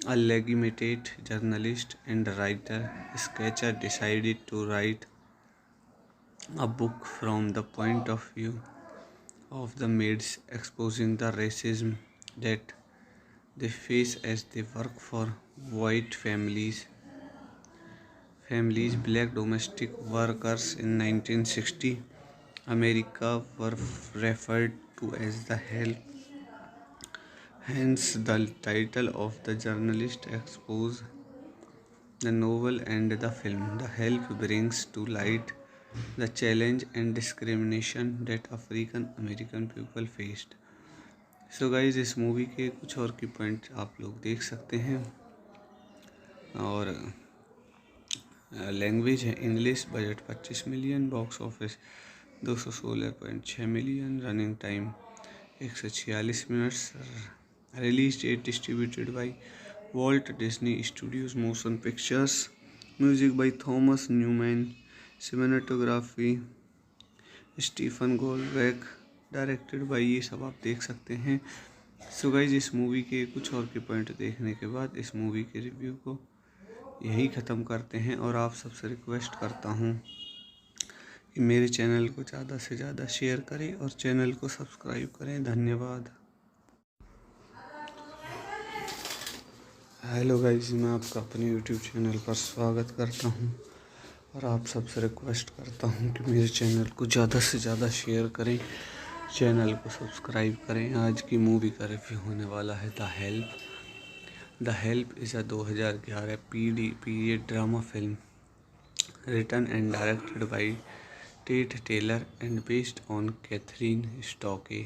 S1: a legitimate journalist and writer, Sketcher decided to write a book from the point of view of the maids, exposing the racism that they face as they work for white families. Black domestic workers in 1960 America were referred to as the help. Hence, the title of the journalist expose the novel and the film. The help brings to light the challenge and discrimination that African American people faced. So guys इस movie के कुछ और की point आप लोग देख सकते हैं। और लैंग्वेज है English. Budget 25 million, box office 216.6 million, running time 146 minutes, release date distributed by Walt Disney studios motion pictures, music by Thomas Newman, cinematography Stephen गोल्डबैक, directed by, ये सब आप देख सकते हैं। सो गाइज इस मूवी के कुछ और के पॉइंट देखने के बाद इस मूवी के रिव्यू को यही ख़त्म करते हैं। और आप सबसे रिक्वेस्ट करता हूँ कि मेरे चैनल को ज़्यादा से ज़्यादा शेयर करें और चैनल को सब्सक्राइब करें। धन्यवाद। हेलो गाइज, मैं आपका अपने यूट्यूब चैनल पर स्वागत करता हूँ और आप सबसे रिक्वेस्ट करता हूँ कि मेरे चैनल को ज़्यादा से ज़्यादा शेयर करें, चैनल को सब्सक्राइब करें। आज की मूवी का रिव्यू होने वाला है the help. The help is a 2011 period drama film written and directed by Tate Taylor and based on Catherine Stocke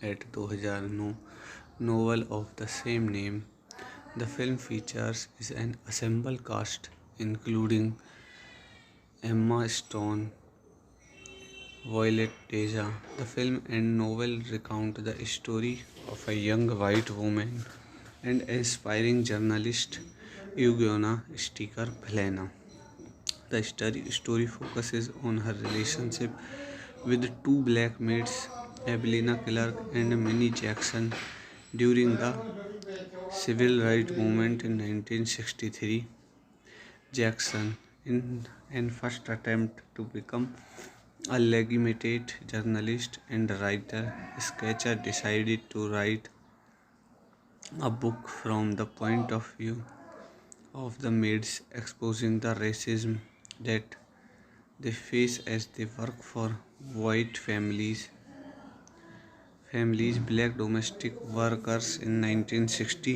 S1: at 2009 novel of the same name. The film features is an ensemble cast including Emma Stone, Violet Deja. The film and novel recount the story of a young white woman and aspiring journalist Eugenia Sticker Plana. The story focuses on her relationship with two black maids, Evelina Clark and Minnie Jackson, during the civil rights movement in 1963. Jackson, in an first attempt to become a legitimate journalist and writer, Sketcher decided to write a book from the point of view of the maids, exposing the racism that they face as they work for white families. Black domestic workers in 1960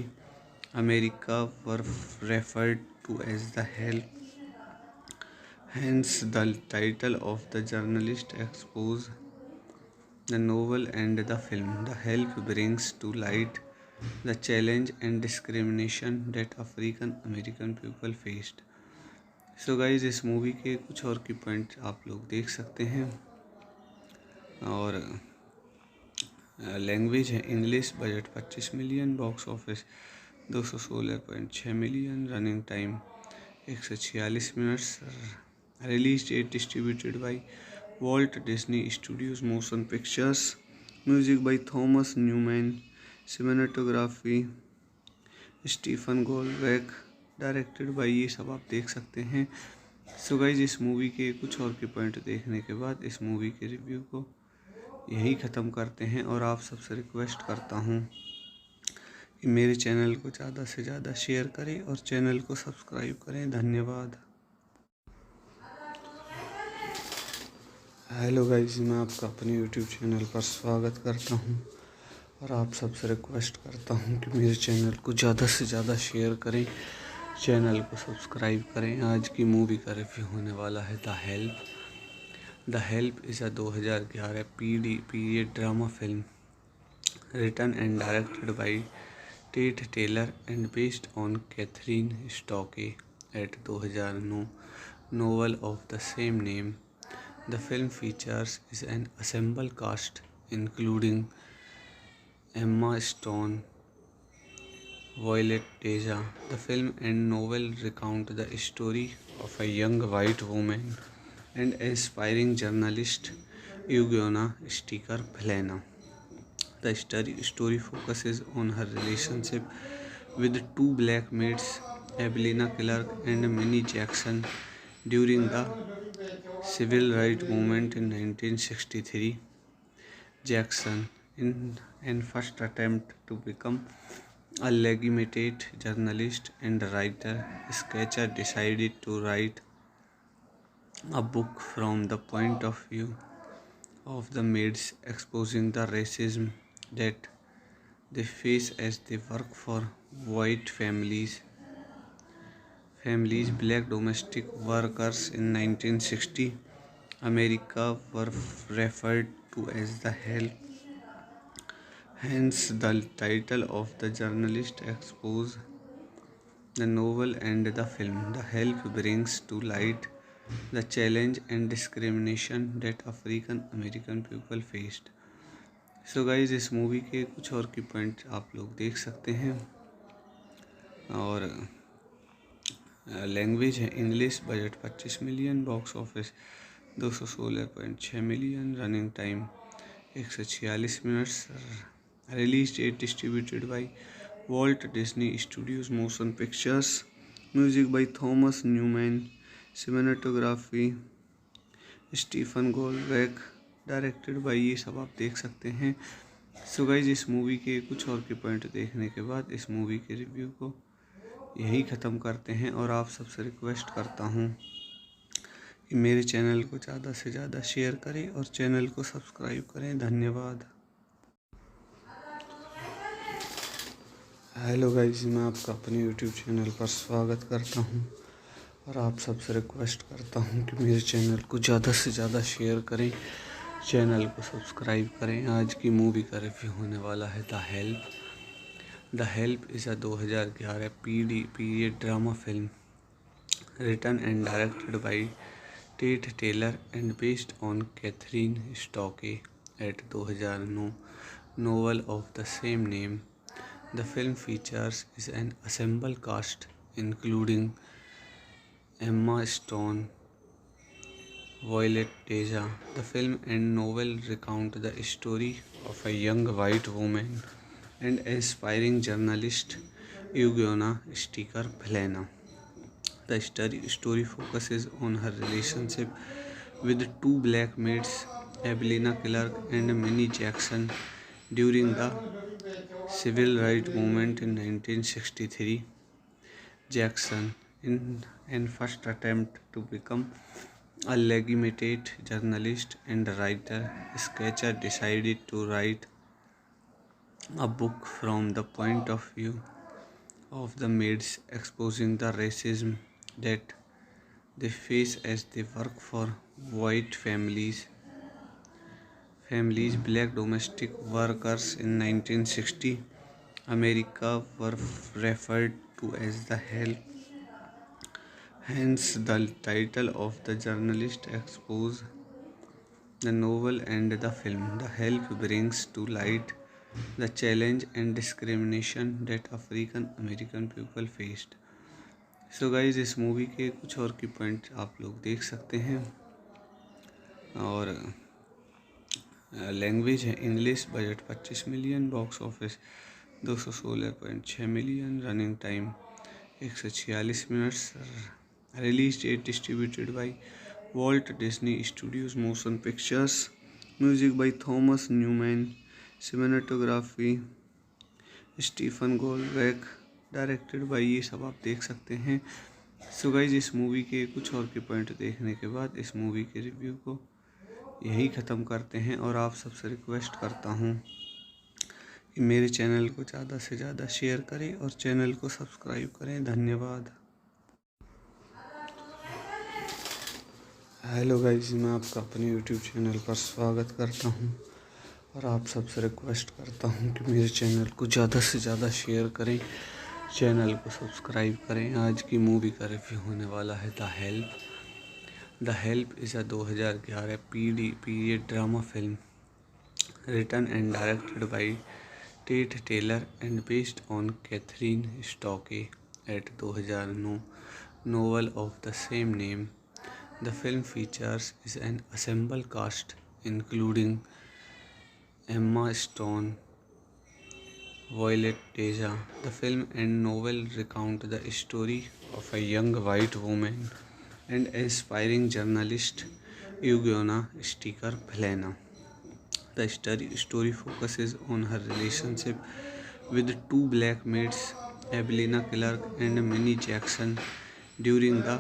S1: America were referred to as the help. Hence, the title of the journalist expose the novel and the film. The help brings to light the challenge and discrimination that African American people faced. So guys इस movie के कुछ और की point आप लोग देख सकते हैं। और लैंग्वेज है English, budget 25 million, box office 216.6 million, running time 146 minutes, release date distributed by Walt Disney studios motion pictures, music by Thomas Newman, cinematography Stephen गोल्डबैक, directed by, ये सब आप देख सकते हैं। सो गाइज इस मूवी के कुछ और के पॉइंट देखने के बाद इस मूवी के रिव्यू को यही ख़त्म करते हैं और आप सबसे रिक्वेस्ट करता हूँ कि मेरे चैनल को ज़्यादा से ज़्यादा शेयर करें और चैनल को सब्सक्राइब करें। धन्यवाद। हेलो गाइज, मैं आपका अपने यूट्यूब चैनल पर स्वागत करता हूँ और आप सबसे रिक्वेस्ट करता हूँ कि मेरे चैनल को ज़्यादा से ज़्यादा शेयर करें, चैनल को सब्सक्राइब करें। आज की मूवी का रिव्यू होने वाला है the help. The help is a 2011 period drama film written and directed by Tate Taylor and based on Catherine Stocke at 2009 novel of the same name. The film features is an ensemble cast including Emma Stone, Violet Deja. The film and novel recount the story of a young white woman and aspiring journalist Eugenia Sticker Plana. The story focuses on her relationship with two black maids, Evelina Clark and Minnie Jackson, during the civil rights movement in 1963. Jackson, in an first attempt to become a legitimate journalist and writer, Sketcher decided to write a book from the point of view of the maids, exposing the racism that they face as they work for white families. Black domestic workers in 1960 America were referred to as the help. Hence, the title of the journalist expose the novel and the film. The help brings to light the challenge and discrimination that African American people faced. So guys इस movie के कुछ और की point आप लोग देख सकते हैं। और लैंग्वेज है English, budget 25 million, box office 216.6 million, running time 146 minutes, release date distributed by Walt Disney studios motion pictures, music by Thomas Newman, cinematography Stephen गोल्डबैक, directed by, ये सब आप देख सकते हैं। सो गाइज इस मूवी के कुछ और के पॉइंट देखने के बाद इस मूवी के रिव्यू को यही ख़त्म करते हैं और आप सबसे रिक्वेस्ट करता हूँ कि मेरे चैनल को ज़्यादा से ज़्यादा शेयर करें और चैनल को सब्सक्राइब करें। धन्यवाद। हेलो गाइस, मैं आपका अपने यूट्यूब चैनल पर स्वागत करता हूं और आप सबसे रिक्वेस्ट करता हूं कि मेरे चैनल को ज़्यादा से ज़्यादा शेयर करें, चैनल को सब्सक्राइब करें। आज की मूवी का रिव्यू होने वाला है the help. The help is a 2011 period drama film written and directed by Tate Taylor and based on Catherine Stocke at 2009 novel of the same name. The film features is an ensemble cast including Emma Stone, Violet Teja. The film and novel recount the story of a young white woman and aspiring journalist, Eugenia Sticker Plana. The story focuses on her relationship with two black maids, Evelina Clark and Minnie Jackson, during the civil rights movement in 1963. Jackson, in an first attempt to become a legitimate journalist and writer, Sketcher decided to write a book from the point of view of the maids, exposing the racism that they face as they work for white families. Black domestic workers in 1960 America were referred to as the help. Hence, the title of the journalist expose the novel and the film. The help brings to light the challenge and discrimination that African American people faced. So guys, इस movie के कुछ और की point आप लोग देख सकते हैं। और लैंग्वेज है English. Budget 25 million, box office 216.6 million, running time 146 minutes, release date distributed by Walt Disney studios motion pictures, music by Thomas Newman, cinematography Stephen गोल्डबैक, directed by, ये सब आप देख सकते हैं। सो गाइज, इस मूवी के कुछ और के पॉइंट देखने के बाद इस मूवी के रिव्यू को यही ख़त्म करते हैं और आप सबसे रिक्वेस्ट करता हूँ कि मेरे चैनल को ज़्यादा से ज़्यादा शेयर करें और चैनल को सब्सक्राइब करें। धन्यवाद। हेलो गाइज, मैं आपका अपने यूट्यूब चैनल पर स्वागत करता हूँ और आप सबसे रिक्वेस्ट करता हूँ कि मेरे चैनल को ज़्यादा से ज़्यादा शेयर करें, चैनल को सब्सक्राइब करें। आज की मूवी का रिव्यू होने वाला है the help. The help is a 2011 period drama film written and directed by Tate Taylor and based on Catherine Stocke at 2009 novel of the same name. The film features is an ensemble cast including Emma Stone, Violet Teja. The film and novel recount the story of a young white woman and aspiring journalist, Eugenia Sticker Plana. The story focuses on her relationship with two black maids, Evelina Clark and Minnie Jackson, during the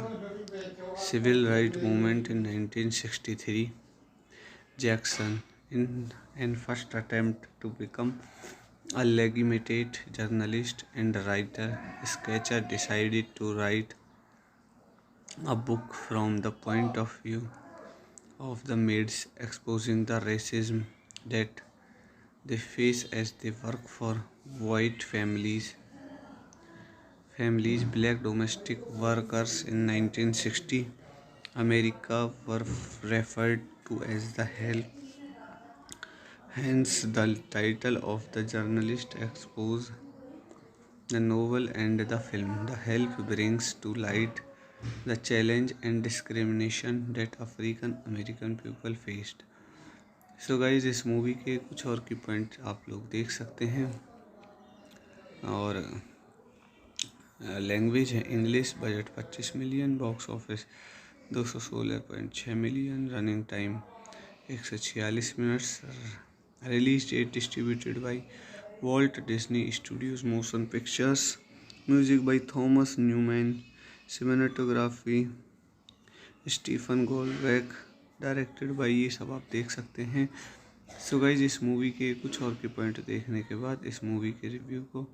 S1: civil rights movement in 1963. Jackson, in an first attempt to become a legitimate journalist and writer, Sketcher decided to write a book from the point of view of the maids, exposing the racism that they face as they work for white families. Black domestic workers in 1960 America were referred to as the help. Hence, the title of the journalist expose the novel and the film. The help brings to light the challenge and discrimination that African American people faced. So guys, इस movie के कुछ और की point आप लोग देख सकते हैं। और लैंग्वेज है English. Budget 25 million, box office 216.6 million, running time 146 minutes, release date distributed by Walt Disney studios motion pictures, music by Thomas Newman, cinematography Stephen गोल्डबैक, directed by, ये सब आप देख सकते हैं। सो गाइज, इस मूवी के कुछ और के पॉइंट देखने के बाद इस मूवी के रिव्यू को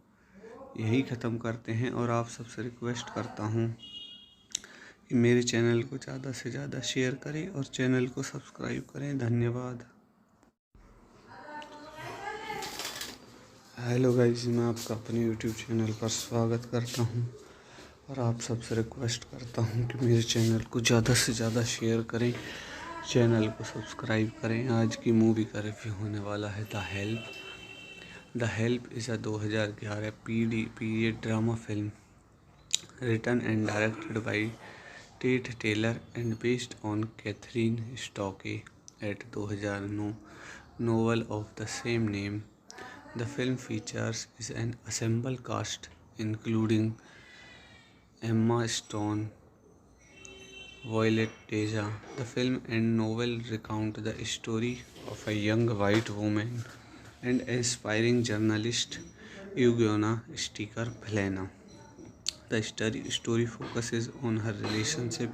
S1: यही ख़त्म करते हैं और आप सबसे रिक्वेस्ट करता हूँ कि मेरे चैनल को ज़्यादा से ज़्यादा शेयर करें और चैनल को सब्सक्राइब करें। धन्यवाद। हेलो गाइस, मैं आपका अपने यूट्यूब चैनल पर स्वागत करता हूं और आप सबसे रिक्वेस्ट करता हूं कि मेरे चैनल को ज़्यादा से ज़्यादा शेयर करें, चैनल को सब्सक्राइब करें। आज की मूवी का रिव्यू होने वाला है the help. The help is a 2011 period drama film written and directed by Tate Taylor and based on Kathryn Stockett 2009 novel of the same name. The film features an ensemble cast including Emma Stone, Violet Teja. The film and novel recount the story of a young white woman and aspiring journalist, Eugenia Sticker Plana. The story focuses on her relationship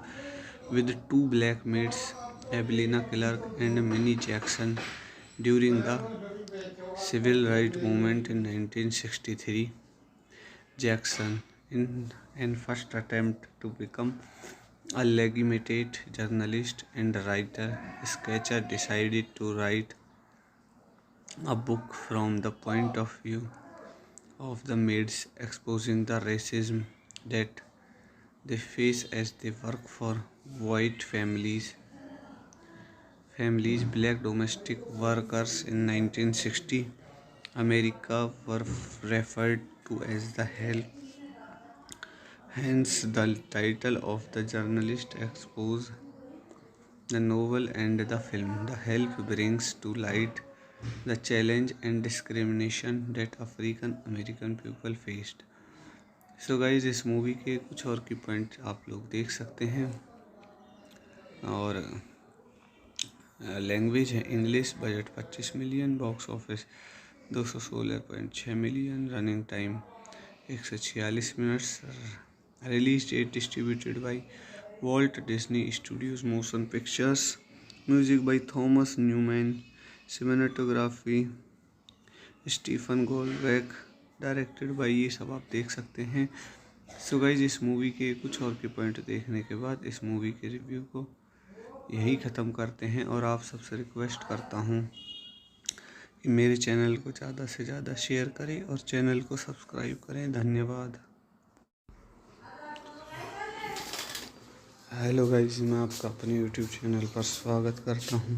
S1: with two black maids, Evelina Clark and Minnie Jackson, during the civil rights movement in 1963. Jackson, in an first attempt to become a legitimate journalist and writer, Sketcher decided to write a book from the point of view of the maids, exposing the racism that they face as they work for white families. Black domestic workers in 1960 America were referred to as the help. Hence, the title of the journalist expose the novel and the film. The help brings to light the challenge and discrimination that African American people faced. So guys, इस movie के कुछ और की point आप लोग देख सकते हैं। और लैंग्वेज है English. Budget 25 million, box office 216.6 million, running time 146 minutes, release date distributed by Walt Disney studios motion pictures, music by Thomas Newman, cinematography Stephen गोल्डबैक, directed by, ये सब आप देख सकते हैं। सो गाइज, इस मूवी के कुछ और के पॉइंट देखने के बाद इस मूवी के रिव्यू को यही ख़त्म करते हैं और आप सबसे रिक्वेस्ट करता हूँ कि मेरे चैनल को ज़्यादा से ज़्यादा शेयर करें और चैनल को सब्सक्राइब करें। धन्यवाद। हेलो गाइस, मैं आपका अपने यूट्यूब चैनल पर स्वागत करता हूं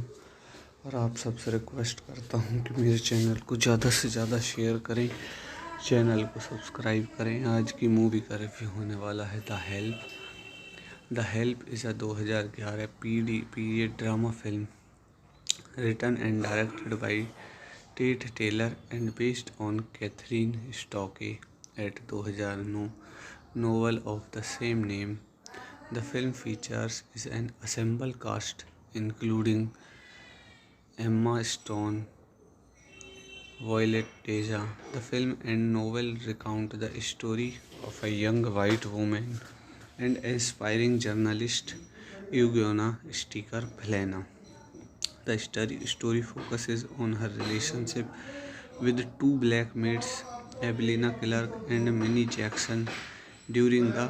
S1: और आप सबसे रिक्वेस्ट करता हूं कि मेरे चैनल को ज़्यादा से ज़्यादा शेयर करें, चैनल को सब्सक्राइब करें। आज की मूवी का रिव्यू होने वाला है the help. The help is a 2011 period drama film written and directed by Tate Taylor and based on Kathryn Stockett 2009 novel of the same name. The film features an ensemble cast including Emma Stone, Violet Teja. The film and novel recount the story of a young white woman and aspiring journalist, Eugenia Sticker Plana. The story focuses on her relationship with two black maids, Evelina Clark and Minnie Jackson, during the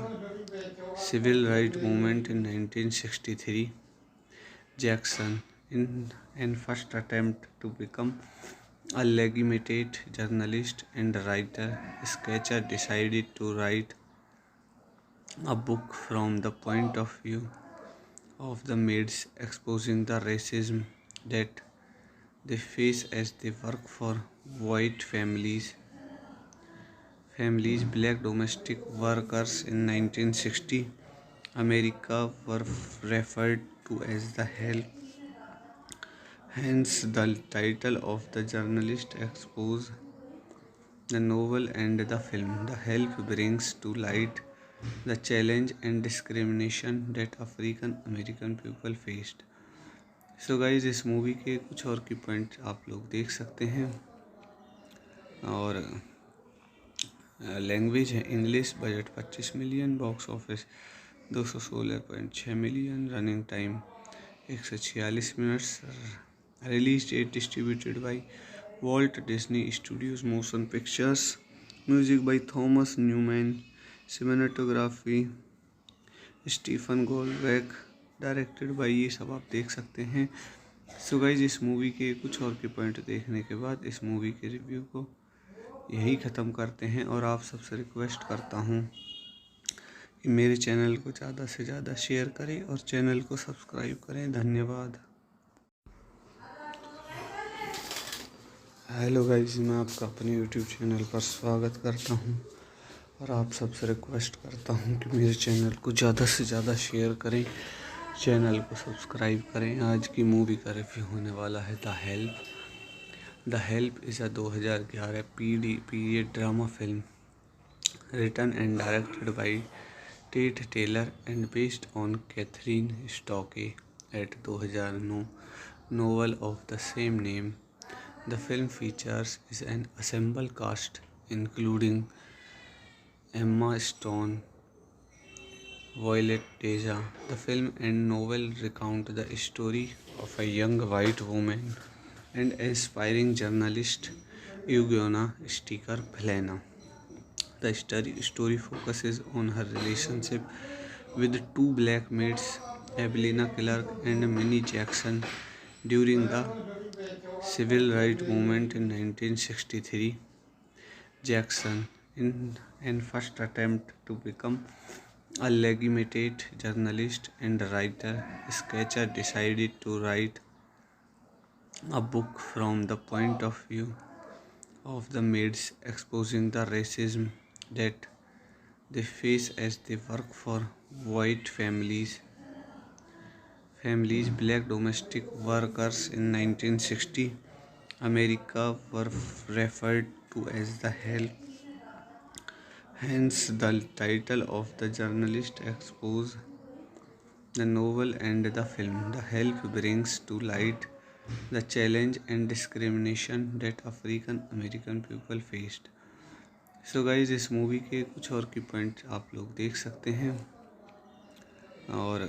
S1: civil rights movement in 1963. Jackson, in an first attempt to become a legitimate journalist and writer, Sketcher decided to write a book from the point of view of the maids, exposing the racism that they face as they work for white families. Black domestic workers in 1960 America were referred to as the help. Hence, the title of the journalist expose the novel and the film. The help brings to light the challenge and discrimination that African American people faced. So guys, इस movie के कुछ और की point आप लोग देख सकते हैं। और लैंग्वेज है English. Budget 25 million, box office 216.6 million, running time 146 minutes, release date distributed by Walt Disney studios motion pictures, music by Thomas Newman, cinematography Stephen गोल्डबैक, directed by, ये सब आप देख सकते हैं। सो गाइस, इस मूवी के कुछ और के पॉइंट देखने के बाद इस मूवी के रिव्यू को यही ख़त्म करते हैं और आप सबसे रिक्वेस्ट करता हूँ कि मेरे चैनल को ज़्यादा से ज़्यादा शेयर करें और चैनल को सब्सक्राइब करें। धन्यवाद। हेलो गाइस, मैं आपका अपने यूट्यूब चैनल पर स्वागत करता हूं और आप सबसे रिक्वेस्ट करता हूं कि मेरे चैनल को ज़्यादा से ज़्यादा शेयर करें, चैनल को सब्सक्राइब करें। आज की मूवी का रिव्यू होने वाला है the help. The help is a 2011 period drama film written and directed by Tate Taylor and based on Catherine Stocke at 2009 novel of the same name. The film features an ensemble cast including Emma Stone, Violet Deja. The film and novel recount the story of a young white woman and aspiring journalist, Eugenia Sticker Plana. The story focuses on her relationship with two black maids, Evelina Clark and Minnie Jackson, during the civil rights movement in 1963. Jackson, in an first attempt to become a legitimate journalist and writer, Sketcher decided to write a book from the point of view of the maids, exposing the racism that they face as they work for white families. Black domestic workers in 1960 America were referred to as the help. Hence, the title of the journalist expose. The novel and the film The Help brings to light the challenge and discrimination that African American people faced. So guys, इस movie के कुछ और की point आप लोग देख सकते हैं और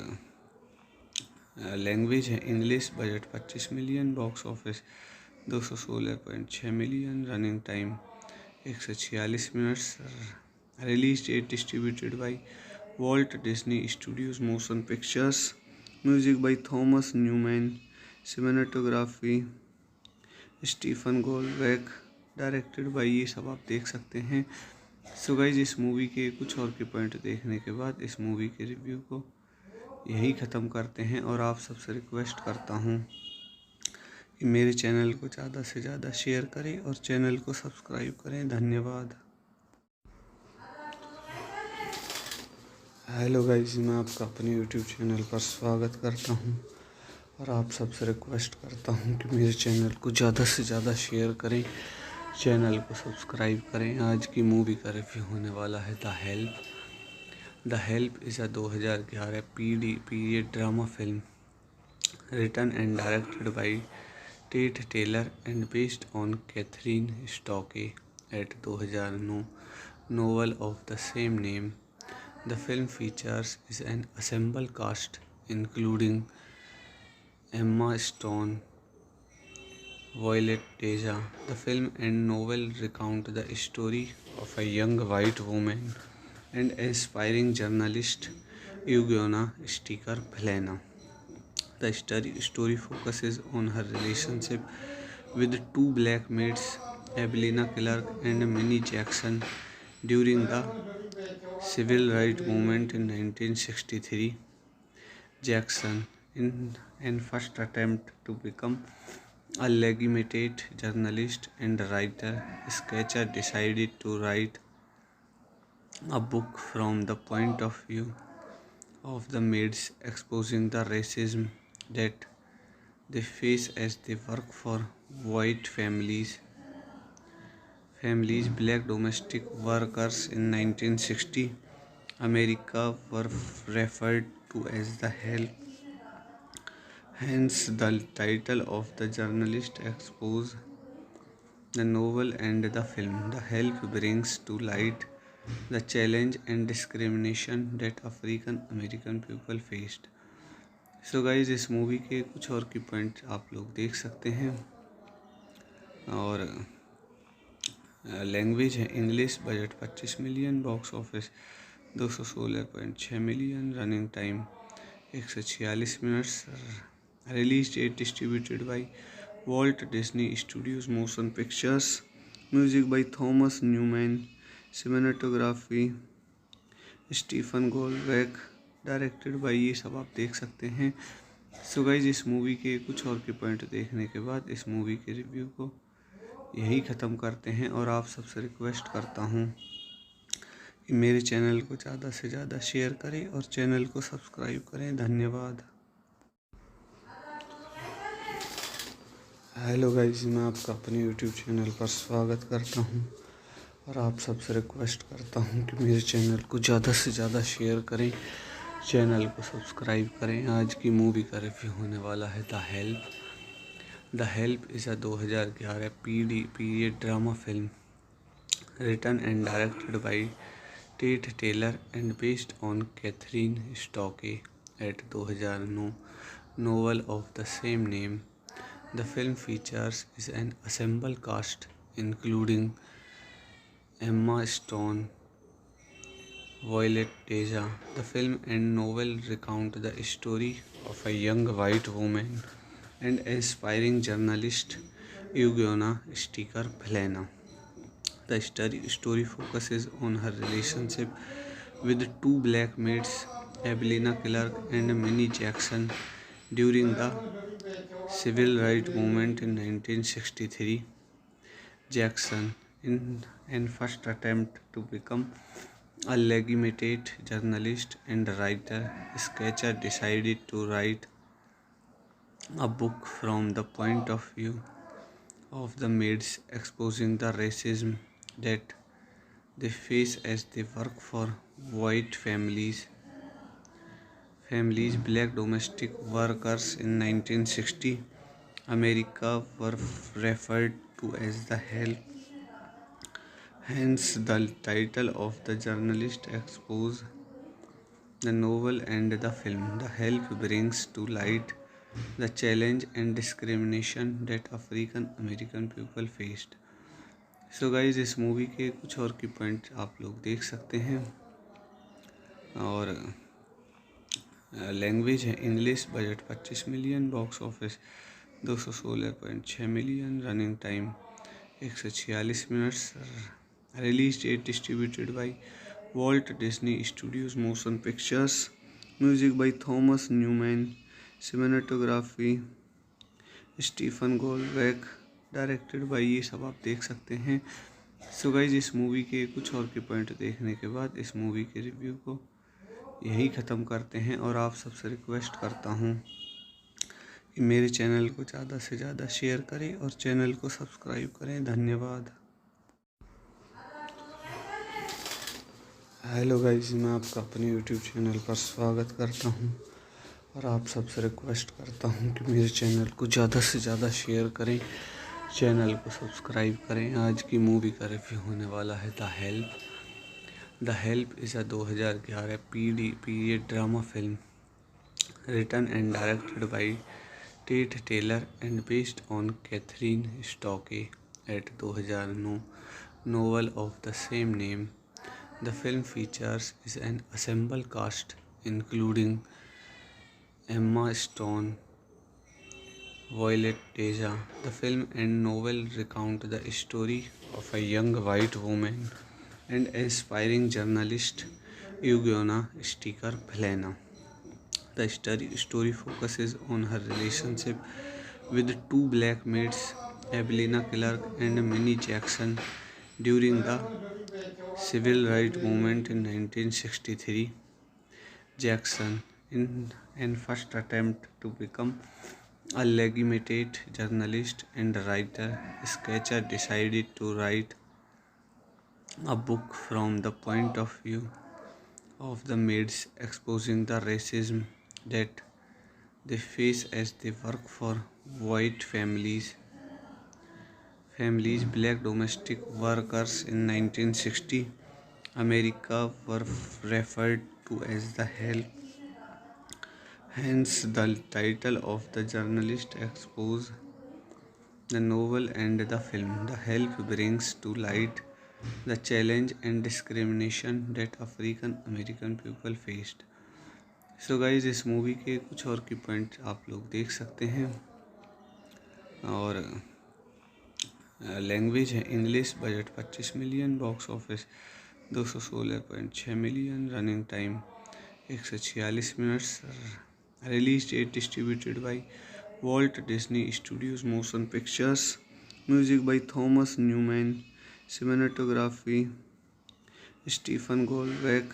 S1: लैंग्वेज है English. Budget 25 million, box office 216.6 million, running time 146 minutes, release date distributed by Walt Disney studios motion pictures, music by Thomas Newman, cinematography Stephen गोल्डबैक, directed by, ये सब आप देख सकते हैं। सो गाइज, इस मूवी के कुछ और के पॉइंट देखने के बाद इस मूवी के रिव्यू को यही ख़त्म करते हैं और आप सबसे रिक्वेस्ट करता हूँ कि मेरे चैनल को ज़्यादा से ज़्यादा शेयर करें और चैनल को सब्सक्राइब करें। धन्यवाद। हेलो गाइज, मैं आपका अपने यूट्यूब चैनल पर स्वागत करता हूँ और आप सबसे रिक्वेस्ट करता हूँ कि मेरे चैनल को ज़्यादा से ज़्यादा शेयर करें, चैनल को सब्सक्राइब करें। आज की मूवी का रिव्यू होने वाला है the help. The help is a 2011 period drama film written and directed by Tate Taylor and based on Catherine Stocke at 2009 novel of the same name. The film features an ensemble cast including Emma Stone, Violet Deja. The film and novel recount the story of a young white woman and aspiring journalist, Eugenia Sticker Plana. The story focuses on her relationship with two black maids, Evelina Clark and Minnie Jackson, during the civil rights movement in 1963. Jackson, in an first attempt to become a legitimate journalist and writer, Sketcher decided to write a book from the point of view of the maids, exposing the racism that they face as they work for white families. Black domestic workers in 1960 America were referred to as the help. Hence, the title of the journalist expose. The novel and the film The Help brings to light the challenge and discrimination that African American people faced. So guys, इस movie के कुछ और की point आप लोग देख सकते हैं और लैंग्वेज है English. Budget 25 million. Box office 216.6 million. Running time 146 minutes. Release date distributed by Walt Disney studios motion pictures. Music by Thomas Newman. Cinematography Stephen गोल्डबैक। Directed by, ये सब आप देख सकते हैं। सो गाइज, इस मूवी के कुछ और के पॉइंट देखने के बाद इस मूवी के रिव्यू को यही ख़त्म करते हैं और आप सबसे रिक्वेस्ट करता हूँ कि मेरे चैनल को ज़्यादा से ज़्यादा शेयर करें और चैनल को सब्सक्राइब करें। धन्यवाद। हेलो गाइज, मैं आपका अपने यूट्यूब चैनल पर स्वागत करता हूँ और आप सबसे रिक्वेस्ट करता हूँ कि मेरे चैनल को ज़्यादा से ज़्यादा शेयर करें, चैनल को सब्सक्राइब करें। आज की मूवी का रिव्यू होने वाला है the help. The help is a 2011 period drama film written and directed by Tate Taylor and based on Catherine Stocke at 2009 novel of the same name. The film features an ensemble cast including Emma Stone, Violet Teja. The film and novel recount the story of a young white woman and aspiring journalist, Eugenia Sticker Plana. The story focuses on her relationship with two black maids, Evelina Clark and Minnie Jackson, during the civil rights movement in 1963. Jackson, in an first attempt to become a legitimate journalist and writer, Sketcher decided to write a book from the point of view of the maids, exposing the racism that they face as they work for white families. Black domestic workers in 1960 America were referred to as the help. Hence, the title of the journalist expose the novel and the film. The help brings to light the challenge and discrimination that African American people faced. So guys, इस movie के कुछ और की point आप लोग देख सकते हैं। और लैंग्वेज है English. Budget 25 million. Box office 216.6 million. Running time 146 minutes. Release date distributed by Walt Disney studios motion pictures. Music by Thomas Newman. Cinematography Stephen गोल्डबैक। Directed by, ये सब आप देख सकते हैं। सो गाइज, इस मूवी के कुछ और के पॉइंट देखने के बाद इस मूवी के रिव्यू को यही ख़त्म करते हैं और आप सबसे रिक्वेस्ट करता हूँ कि मेरे चैनल को ज़्यादा से ज़्यादा शेयर करें और चैनल को सब्सक्राइब करें। धन्यवाद। हेलो गाइज, मैं आपका अपने यूट्यूब चैनल पर स्वागत करता हूँ और आप सबसे रिक्वेस्ट करता हूँ कि मेरे चैनल को ज़्यादा से ज़्यादा शेयर करें, चैनल को सब्सक्राइब करें। आज की मूवी का रिव्यू होने वाला है the help. The help is a 2011 period drama film written and directed by Tate Taylor and based on Catherine Stocke at 2009 novel of the same name. The film features an ensemble cast including Emma Stone, Violet Teja. The film and novel recount the story of a young white woman and aspiring journalist, Eugenia Sticker Plana. The story focuses on her relationship with two black maids, Evelina Clark and Minnie Jackson, during the civil rights movement in 1963. Jackson, in an first attempt to become a legitimate journalist and writer, Sketcher decided to write a book from the point of view of the maids, exposing the racism that they face as they work for white families. Black domestic workers in 1960 America were referred to as the help. Hence, the title of the journalist expose the novel and the film. The help brings to light the challenge and discrimination that African American people faced. So guys इस movie के कुछ और की point आप लोग देख सकते हैं। और लैंग्वेज है English. Budget 25 million. Box office 216.6 million. Running time 146 minutes. Release date distributed by Walt Disney studios motion pictures. Music by Thomas Newman. Cinematography Stephen गोल्डबैक।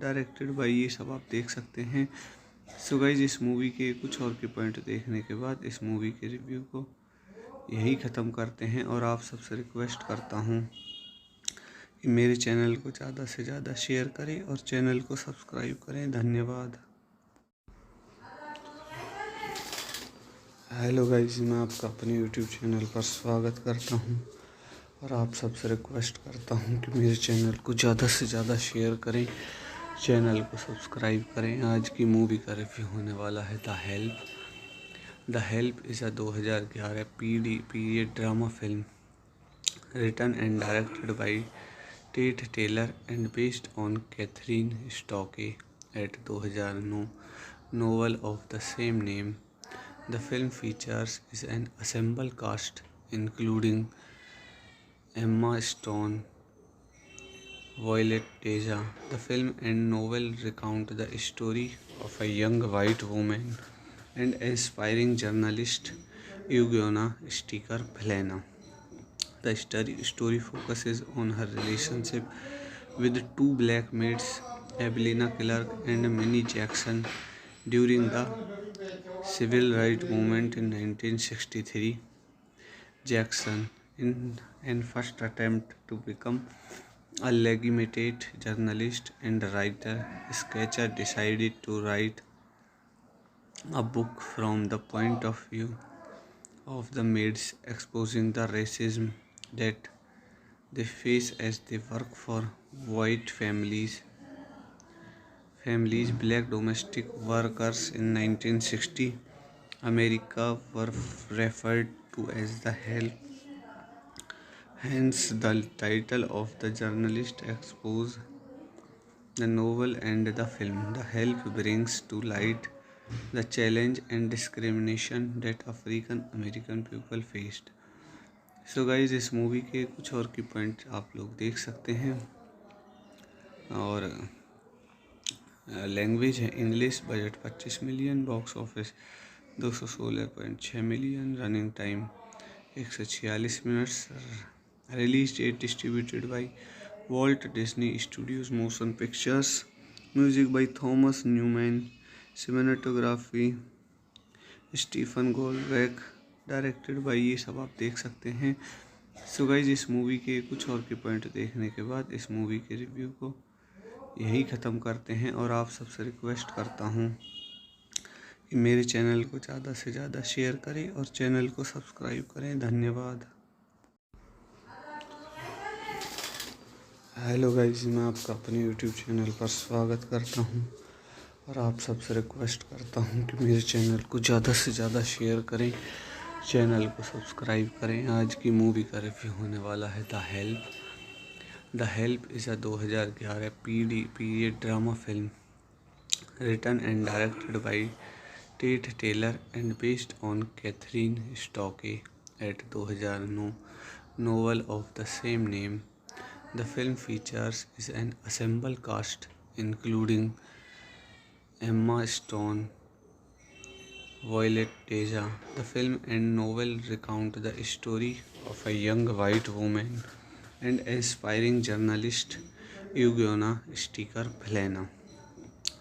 S1: Directed by, ये सब आप देख सकते हैं। सो गाइज इस मूवी के कुछ और के पॉइंट देखने के बाद इस मूवी के रिव्यू को यही ख़त्म करते हैं। और आप सबसे रिक्वेस्ट करता हूँ कि मेरे चैनल को ज़्यादा से ज़्यादा शेयर करें और चैनल को सब्सक्राइब करें। धन्यवाद। हेलो गाइज, मैं आपका अपने यूट्यूब चैनल पर स्वागत करता हूँ और आप सबसे रिक्वेस्ट करता हूँ कि मेरे चैनल को ज़्यादा से ज़्यादा शेयर करें, चैनल को सब्सक्राइब करें। आज की मूवी का रिव्यू होने वाला है the help. The help is a 2011 period drama film written and directed by Tate Taylor and based on Catherine Stocke at 2009 novel of the same name. The film features is an ensemble cast including Emma Stone, Violet Teja. The film and novel recount the story of a young white woman and aspiring journalist, Eugenia Sticker Plana. The story focuses on her relationship with two black maids, Evelina Clark and Minnie Jackson, during the civil rights movement in 1963. Jackson, in an first attempt to become a legitimate journalist and writer, sketcher decided to write a book from the point of view of the maids, exposing the racism that they face as they work for white families. Black domestic workers in 1960 America were referred to as the help. Hence, the title of the journalist expose the novel and the film. The help brings to light the challenge and discrimination that African American people faced. So guys इस movie के कुछ और की point आप लोग देख सकते हैं। और लैंग्वेज है English. Budget 25 million. Box office 216.6 million. Running time 146 minutes. Release date distributed by Walt Disney studios motion pictures. Music by Thomas Newman. Cinematography Stephen गोल्डबैक। Directed by, ये सब आप देख सकते हैं। सो गाइज इस मूवी के कुछ और के पॉइंट देखने के बाद इस मूवी के रिव्यू को यही ख़त्म करते हैं। और आप सबसे रिक्वेस्ट करता हूँ कि मेरे चैनल को ज़्यादा से ज़्यादा शेयर करें और चैनल को सब्सक्राइब करें। धन्यवाद। हेलो गाइज, मैं आपका अपने यूट्यूब चैनल पर स्वागत करता हूँ और आप सबसे रिक्वेस्ट करता हूँ कि मेरे चैनल को ज़्यादा से ज़्यादा शेयर करें, चैनल को सब्सक्राइब करें। आज की मूवी का रिव्यू होने वाला है the help. The help is a 2011 period drama film written and directed by Tate Taylor and based on Catherine Stocke at 2009 novel of the same name. The film features is an ensemble cast including Emma Stone, Violet Teja. The film and novel recount the story of a young white woman and aspiring journalist, Eugenia Sticker Plana.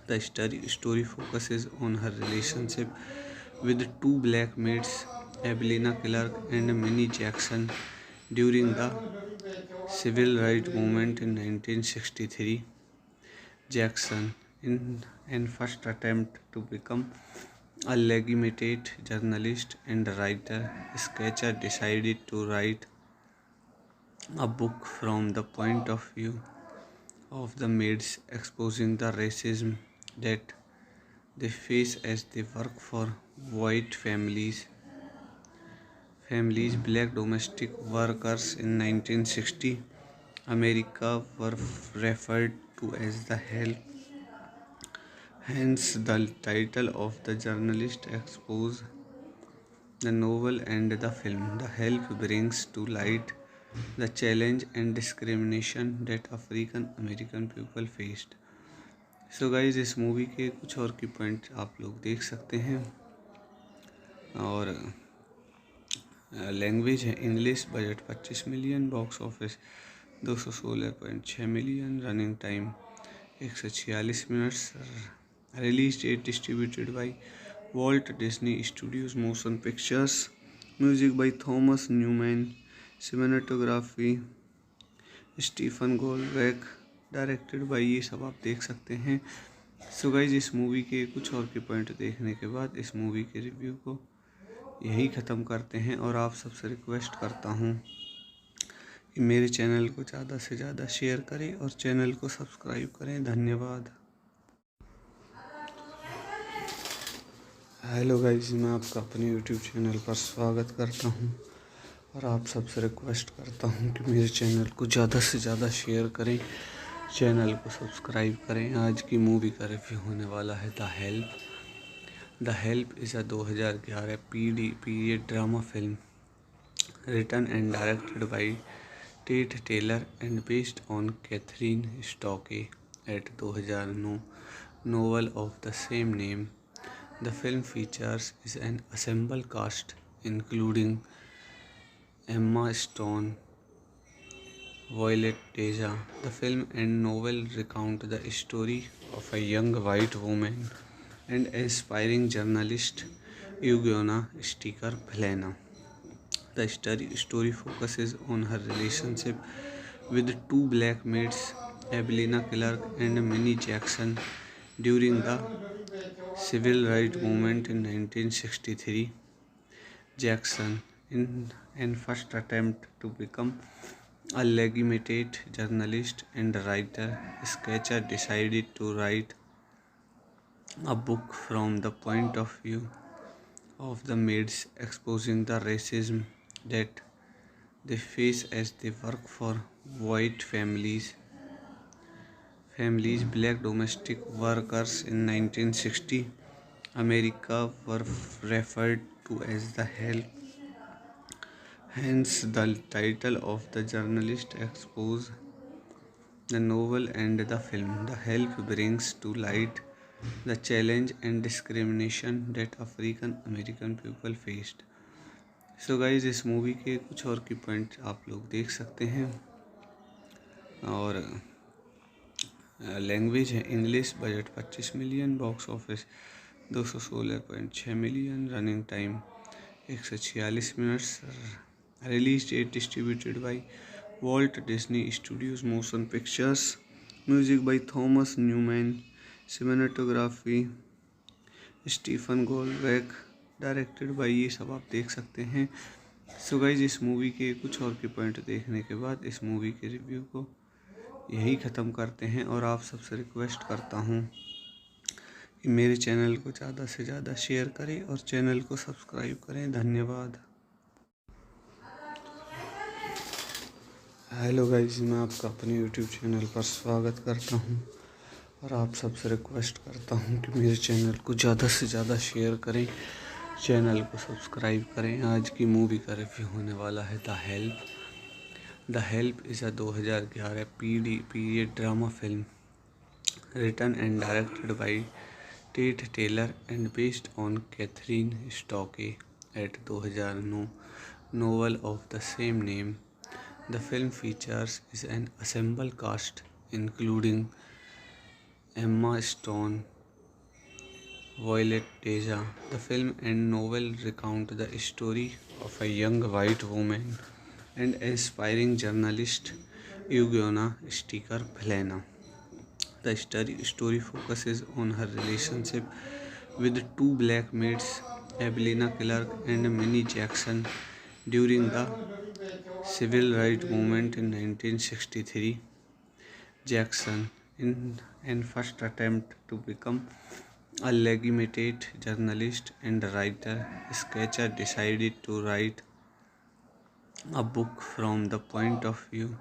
S1: The story focuses on her relationship with two black maids, Evelina Clark and Minnie Jackson, during the civil rights movement in 1963. Jackson, in an first attempt to become a legitimate journalist and writer, sketcher decided to write a book from the point of view of the maids, exposing the racism that they face as they work for white families. families, black domestic workers in 1960 America were referred to as the help. Hence, the title of the journalist expose the novel and the film. The help brings to light the challenge and discrimination that African American people faced. So guys इस movie के कुछ और की point आप लोग देख सकते हैं। और लैंग्वेज है English, budget 25 million, box office 216.6 million, running time 146 minutes, release date distributed by Walt Disney studios motion pictures, music by Thomas Newman, cinematography Stephen गोल्डबैक, directed by, ये सब आप देख सकते हैं। सो गाइज इस मूवी के कुछ और के पॉइंट देखने के बाद इस मूवी के रिव्यू को यही ख़त्म करते हैं और आप सबसे रिक्वेस्ट करता हूँ कि मेरे चैनल को ज़्यादा से ज़्यादा शेयर करें और चैनल को सब्सक्राइब करें। धन्यवाद। हेलो गाइज, मैं आपका अपने यूट्यूब चैनल पर स्वागत करता हूँ और आप सबसे रिक्वेस्ट करता हूँ कि मेरे चैनल को ज़्यादा से ज़्यादा शेयर करें, चैनल को सब्सक्राइब करें। आज की मूवी का रिव्यू होने वाला है the help. The help is a 2011 period drama film written and directed by Tate Taylor and based on Kathryn Stockett 2009 novel of the same name. The film features is an ensemble cast including Emma Stone, Violet Deja. The film and novel recount the story of a young white woman and aspiring journalist, Eugenia Sticker Plana. The story focuses on her relationship with two black maids, Evelina Clark and Minnie Jackson, during the civil rights movement in 1963. Jackson, in an first attempt to become a legitimate journalist and writer, Sketcher decided to write a book from the point of view of the maids, exposing the racism that they face as they work for white families. Black domestic workers in 1960 America were referred to as the help. Hence, the title of the journalist expose the novel and the film. The help brings to light the challenge and discrimination that African American people faced. So guys इस movie के कुछ और की point आप लोग देख सकते हैं। और लैंग्वेज है English, budget 25 million, box office 216.6 million, running time 146 minutes, release date distributed by Walt Disney studios motion pictures, music by Thomas Newman, cinematography Stephen गोल्डबैक, directed by, ये सब आप देख सकते हैं। सो गाइज इस मूवी के कुछ और के पॉइंट देखने के बाद इस मूवी के रिव्यू को यही ख़त्म करते हैं और आप सबसे रिक्वेस्ट करता हूँ कि मेरे चैनल को ज़्यादा से ज़्यादा शेयर करें और चैनल को सब्सक्राइब करें। धन्यवाद। हेलो गाइज, मैं आपका अपने यूट्यूब चैनल पर स्वागत करता हूँ और आप सबसे रिक्वेस्ट करता हूँ कि मेरे चैनल को ज़्यादा से ज़्यादा शेयर करें, चैनल को सब्सक्राइब करें। आज की मूवी का रिव्यू होने वाला है the help. The help is a 2011 period drama film written and directed by Tate Taylor and based on Kathryn Stockett 2009 novel of the same name. The film features is an ensemble cast including Emma Stone, Violet Deja. The film and novel recount the story of a young white woman and aspiring journalist, Eugenia Sticker Plana. The story focuses on her relationship with two black maids, Evelina Clark and Minnie Jackson, during the civil rights movement in 1963. Jackson, in an first attempt to become a legitimate journalist and writer, Sketcher decided to write a book from the point of view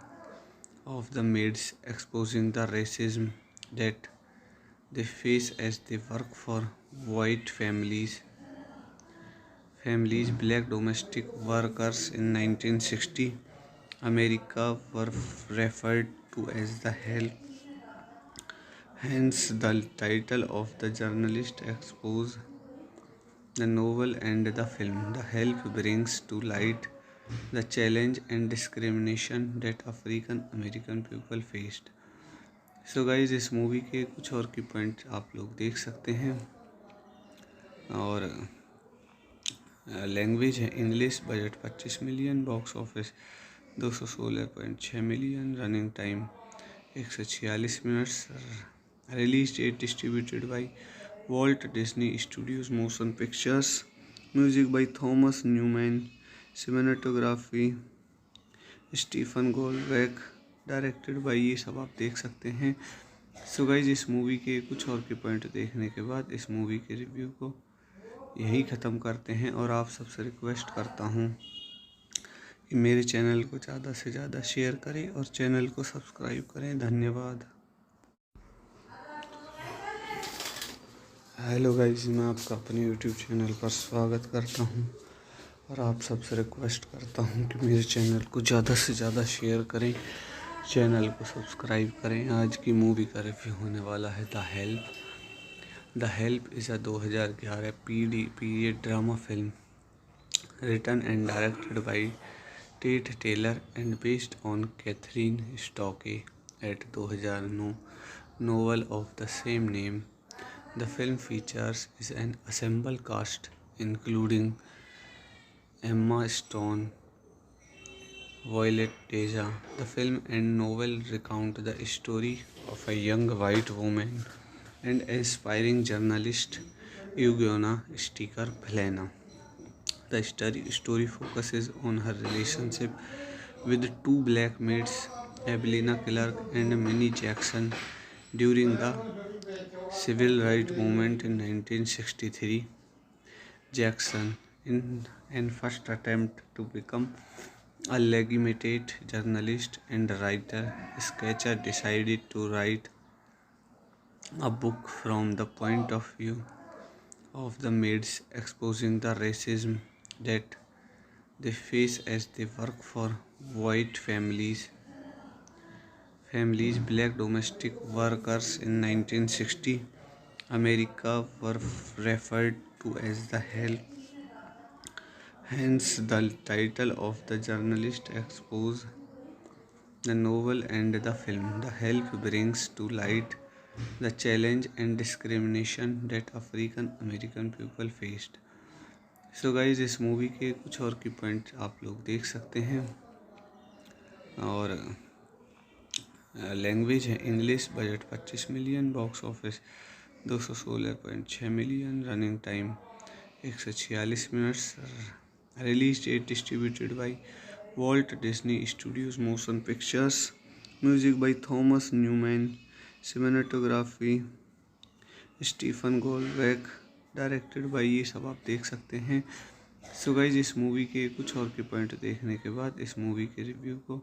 S1: of the maids, exposing the racism that they face as they work for white families. Black domestic workers in 1960 America were referred to as the help. Hence, the title of the journalist expose the novel and the film. The help brings to light the challenge and discrimination that African American people faced. So guys इस movie के कुछ और की point आप लोग देख सकते हैं। और लैंग्वेज है English. Budget 25 million. Box office 216.6 million. Running time 146 minutes. Release date distributed by Walt Disney studios motion pictures. Music by Thomas Newman. Cinematography Stephen गोल्डबैक। Directed by, ये सब आप देख सकते हैं। सो गाइज इस मूवी के कुछ और के पॉइंट देखने के बाद इस मूवी के रिव्यू को यही ख़त्म करते हैं। और आप सबसे रिक्वेस्ट करता हूँ कि मेरे चैनल को ज़्यादा से ज़्यादा शेयर करें और चैनल को सब्सक्राइब करें। धन्यवाद। हेलो गाइज, मैं आपका अपने यूट्यूब चैनल पर स्वागत करता हूँ और आप सबसे रिक्वेस्ट करता हूँ कि मेरे चैनल को ज़्यादा से ज़्यादा शेयर करें, चैनल को सब्सक्राइब करें। आज की मूवी का रिव्यू होने वाला है the help. The help is a 2011 period drama film written and directed by Tate Taylor and based on Catherine Stocke at 2009 novel of the same name. The film features is an ensemble cast including Emma Stone, Violet Deja. The film and novel recount the story of a young white woman and aspiring journalist, Eugenia Sticker Plana. The story focuses on her relationship with two black maids, Evelina Clark and Minnie Jackson, during the civil rights movement in 1963. Jackson, in an first attempt to become a legitimate journalist and writer, sketcher, decided to write a book from the point of view of the maids, exposing the racism that they face as they work for white families. Black domestic workers in 1960 America were referred to as the help. Hence, the title of the journalist expose the novel and the film. The help brings to light the challenge and discrimination that African American people faced. So guys इस movie के कुछ और की point आप लोग देख सकते हैं। और लैंग्वेज है English. Budget 25 million. Box office 216.6 million. Running time 146 minutes. Release date distributed by Walt Disney studios motion pictures. Music by Thomas Newman. Cinematography Stephen गोल्डबैक। Directed by, ये सब आप देख सकते हैं। सो गाइज इस मूवी के कुछ और के पॉइंट देखने के बाद इस मूवी के रिव्यू को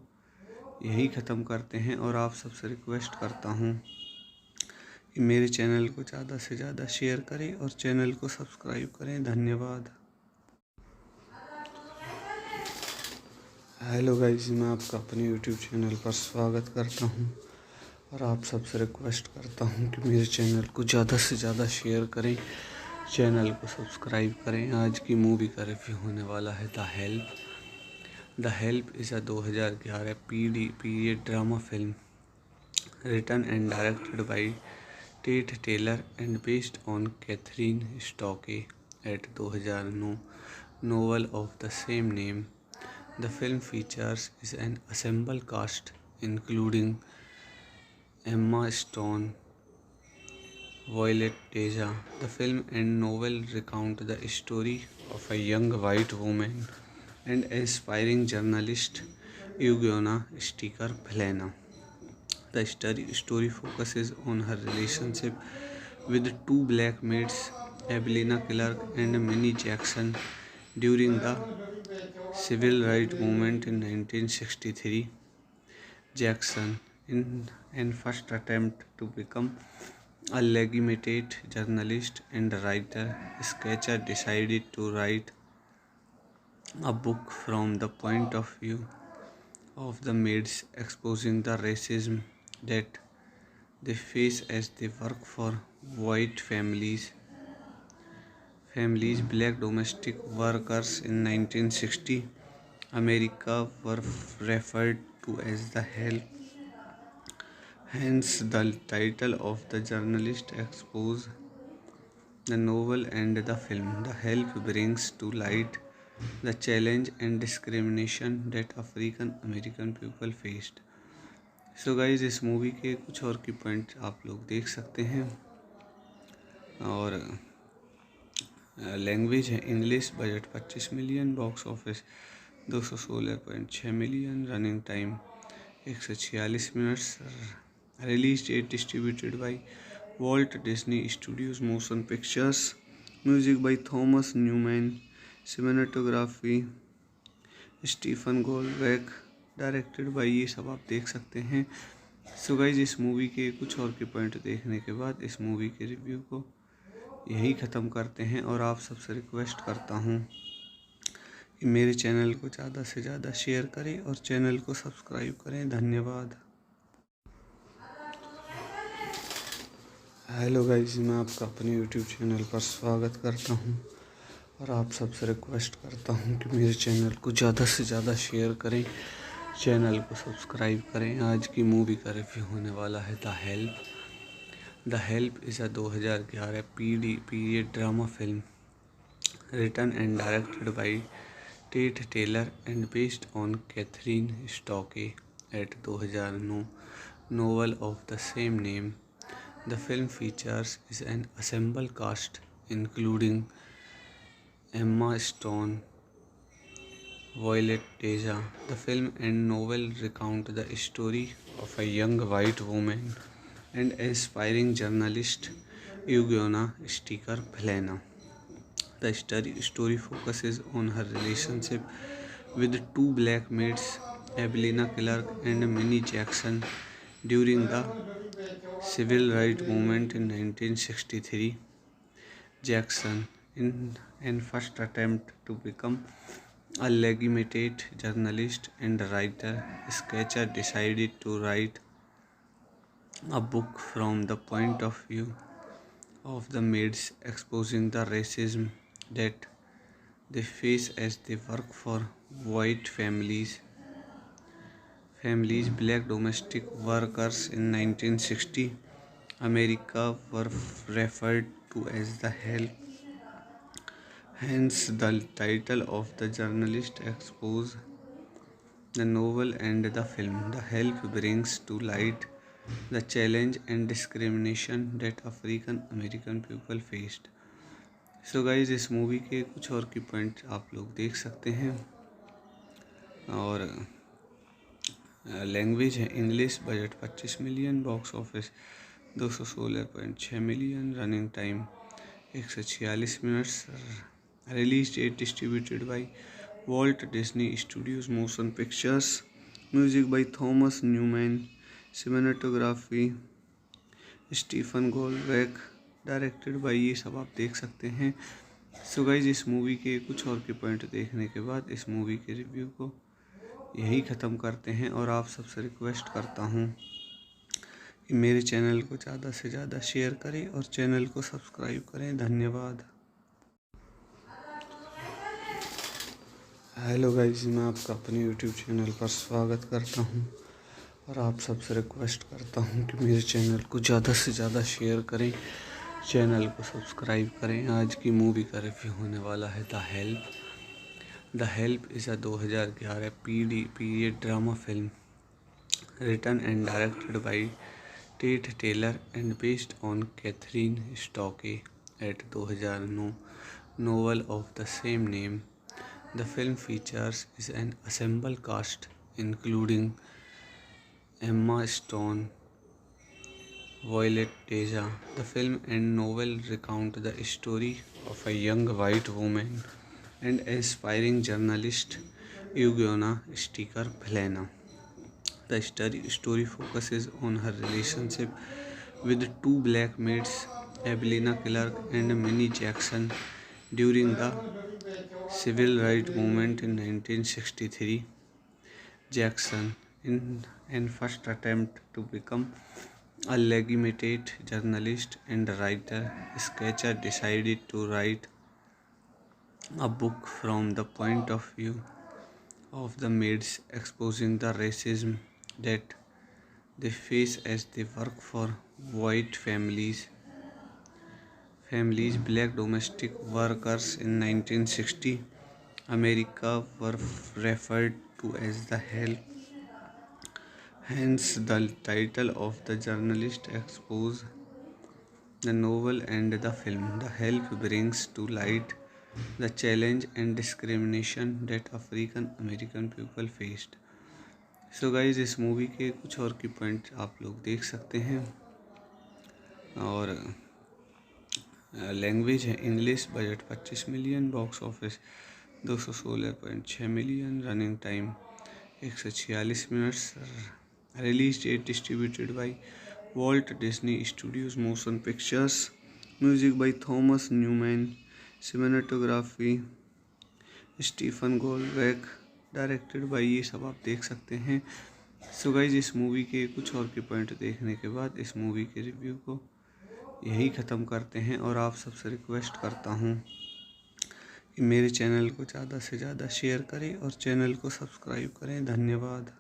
S1: यही ख़त्म करते हैं। और आप सबसे रिक्वेस्ट करता हूँ कि मेरे चैनल को ज़्यादा से ज़्यादा शेयर करें और चैनल को सब्सक्राइब करें। धन्यवाद। हेलो गाइज, मैं आपका अपने यूट्यूब चैनल पर स्वागत करता हूँ और आप सबसे रिक्वेस्ट करता हूँ कि मेरे चैनल को ज़्यादा से ज़्यादा शेयर करें, चैनल को सब्सक्राइब करें। आज की मूवी का रिव्यू होने वाला है the help. The help is a 2011 period drama film written and directed by Tate Taylor and based on Catherine Stocke at 2009 novel of the same name. The film features is an ensemble cast including Emma Stone, Violet Deja. The film and novel recount the story of a young white woman and aspiring journalist, Eugenia Sticker Plana. The story focuses on her relationship with two black maids, Evelina Clark and Minnie Jackson, during the civil rights movement in 1963. Jackson, in an first attempt to become a legitimate journalist and writer, Sketcher decided to write a book from the point of view of the maids, exposing the racism that they face as they work for white families. Black domestic workers in 1960 America were referred to as the help. Hence, the title of the journalist expose the novel and the film. The help brings to light the challenge and discrimination that African American people faced. So guys इस movie के कुछ और की point आप लोग देख सकते हैं। और लैंग्वेज है English. Budget 25 million. Box office 216.6 million. Running time 146 minutes. Release date distributed by Walt Disney studios motion pictures. Music by Thomas Newman. Cinematography Stephen गोल्डबैक। Directed by, ये सब आप देख सकते हैं। सो गाइज इस मूवी के कुछ और के पॉइंट देखने के बाद इस मूवी के रिव्यू को यही ख़त्म करते हैं। और आप सबसे रिक्वेस्ट करता हूँ कि मेरे चैनल को ज़्यादा से ज़्यादा शेयर करें और चैनल को सब्सक्राइब करें। धन्यवाद। हेलो गाइज, मैं आपका अपने यूट्यूब चैनल पर स्वागत करता हूँ और आप सबसे रिक्वेस्ट करता हूँ कि मेरे चैनल को ज़्यादा से ज़्यादा शेयर करें, चैनल को सब्सक्राइब करें। आज की मूवी का रिव्यू होने वाला है the help. The help is a 2011 period drama film written and directed by Tate Taylor and based on Kathryn Stockett 2009 novel of the same name. The film features an ensemble cast including Emma Stone, Violet Teja. The film and novel recount the story of a young white woman and aspiring journalist, Eugenia Sticker Plana. The story focuses on her relationship with two black maids, Evelina Clark and Minnie Jackson, during the civil rights movement in 1963. Jackson, in an first attempt to become a legitimate journalist and writer, Sketcher decided to write a book from the point of view of the maids, exposing the racism that they face as they work for white families. Black domestic workers in 1960 America were referred to as the help. Hence, the title of the journalist expose the novel and the film. The help brings to light the challenge and discrimination that African American people faced. So guys इस movie के कुछ और की point आप लोग देख सकते हैं। और लैंग्वेज है English. Budget 25 million. Box office 216.6 million. Running time 146 minutes. Release date distributed by Walt Disney studios motion pictures. Music by Thomas Newman. Cinematography Stephen गोल्डबैक। Directed by, ये सब आप देख सकते हैं। सो गाइज इस मूवी के कुछ और के पॉइंट देखने के बाद इस मूवी के रिव्यू को यही ख़त्म करते हैं। और आप सबसे रिक्वेस्ट करता हूँ कि मेरे चैनल को ज़्यादा से ज़्यादा शेयर करें और चैनल को सब्सक्राइब करें। धन्यवाद। हेलो गाइज, मैं आपका अपने यूट्यूब चैनल पर स्वागत करता हूँ और आप सबसे रिक्वेस्ट करता हूँ कि मेरे चैनल को ज़्यादा से ज़्यादा शेयर करें, चैनल को सब्सक्राइब करें। आज की मूवी का रिव्यू होने वाला है the help. The help is a 2011 period drama film written and directed by Tate Taylor and based on Kathryn Stockett 2009 novel of the same name. The film features an ensemble cast including Emma Stone, Violet Teja. The film and novel recount the story of a young white woman and aspiring journalist, Eugenia Sticker Plana. The story focuses on her relationship with two black maids, Evelina Clark and Minnie Jackson, during the civil rights movement in 1963. Jackson, in an first attempt to become a legitimate journalist and writer, Sketcher decided to write a book from the point of view of the maids, exposing the racism that they face as they work for white families. Black domestic workers in 1960 America were referred to as the help. Hence, the title of the journalist expose the novel and the film. The help brings to light the challenge and discrimination that African American people faced. So guys इस movie के कुछ और की point आप लोग देख सकते हैं। और लैंग्वेज है English, budget 25 million, box office 216.6 million, running time 146 minutes, release date distributed by Walt Disney studios motion pictures, music by Thomas Newman, cinematography Stephen गोल्डबैक, directed by, ये सब आप देख सकते हैं। सो गाइज इस मूवी के कुछ और के पॉइंट देखने के बाद इस मूवी के रिव्यू को यही ख़त्म करते हैं। और आप सबसे रिक्वेस्ट करता हूँ कि मेरे चैनल को ज़्यादा से ज़्यादा शेयर करें और चैनल को सब्सक्राइब करें। धन्यवाद।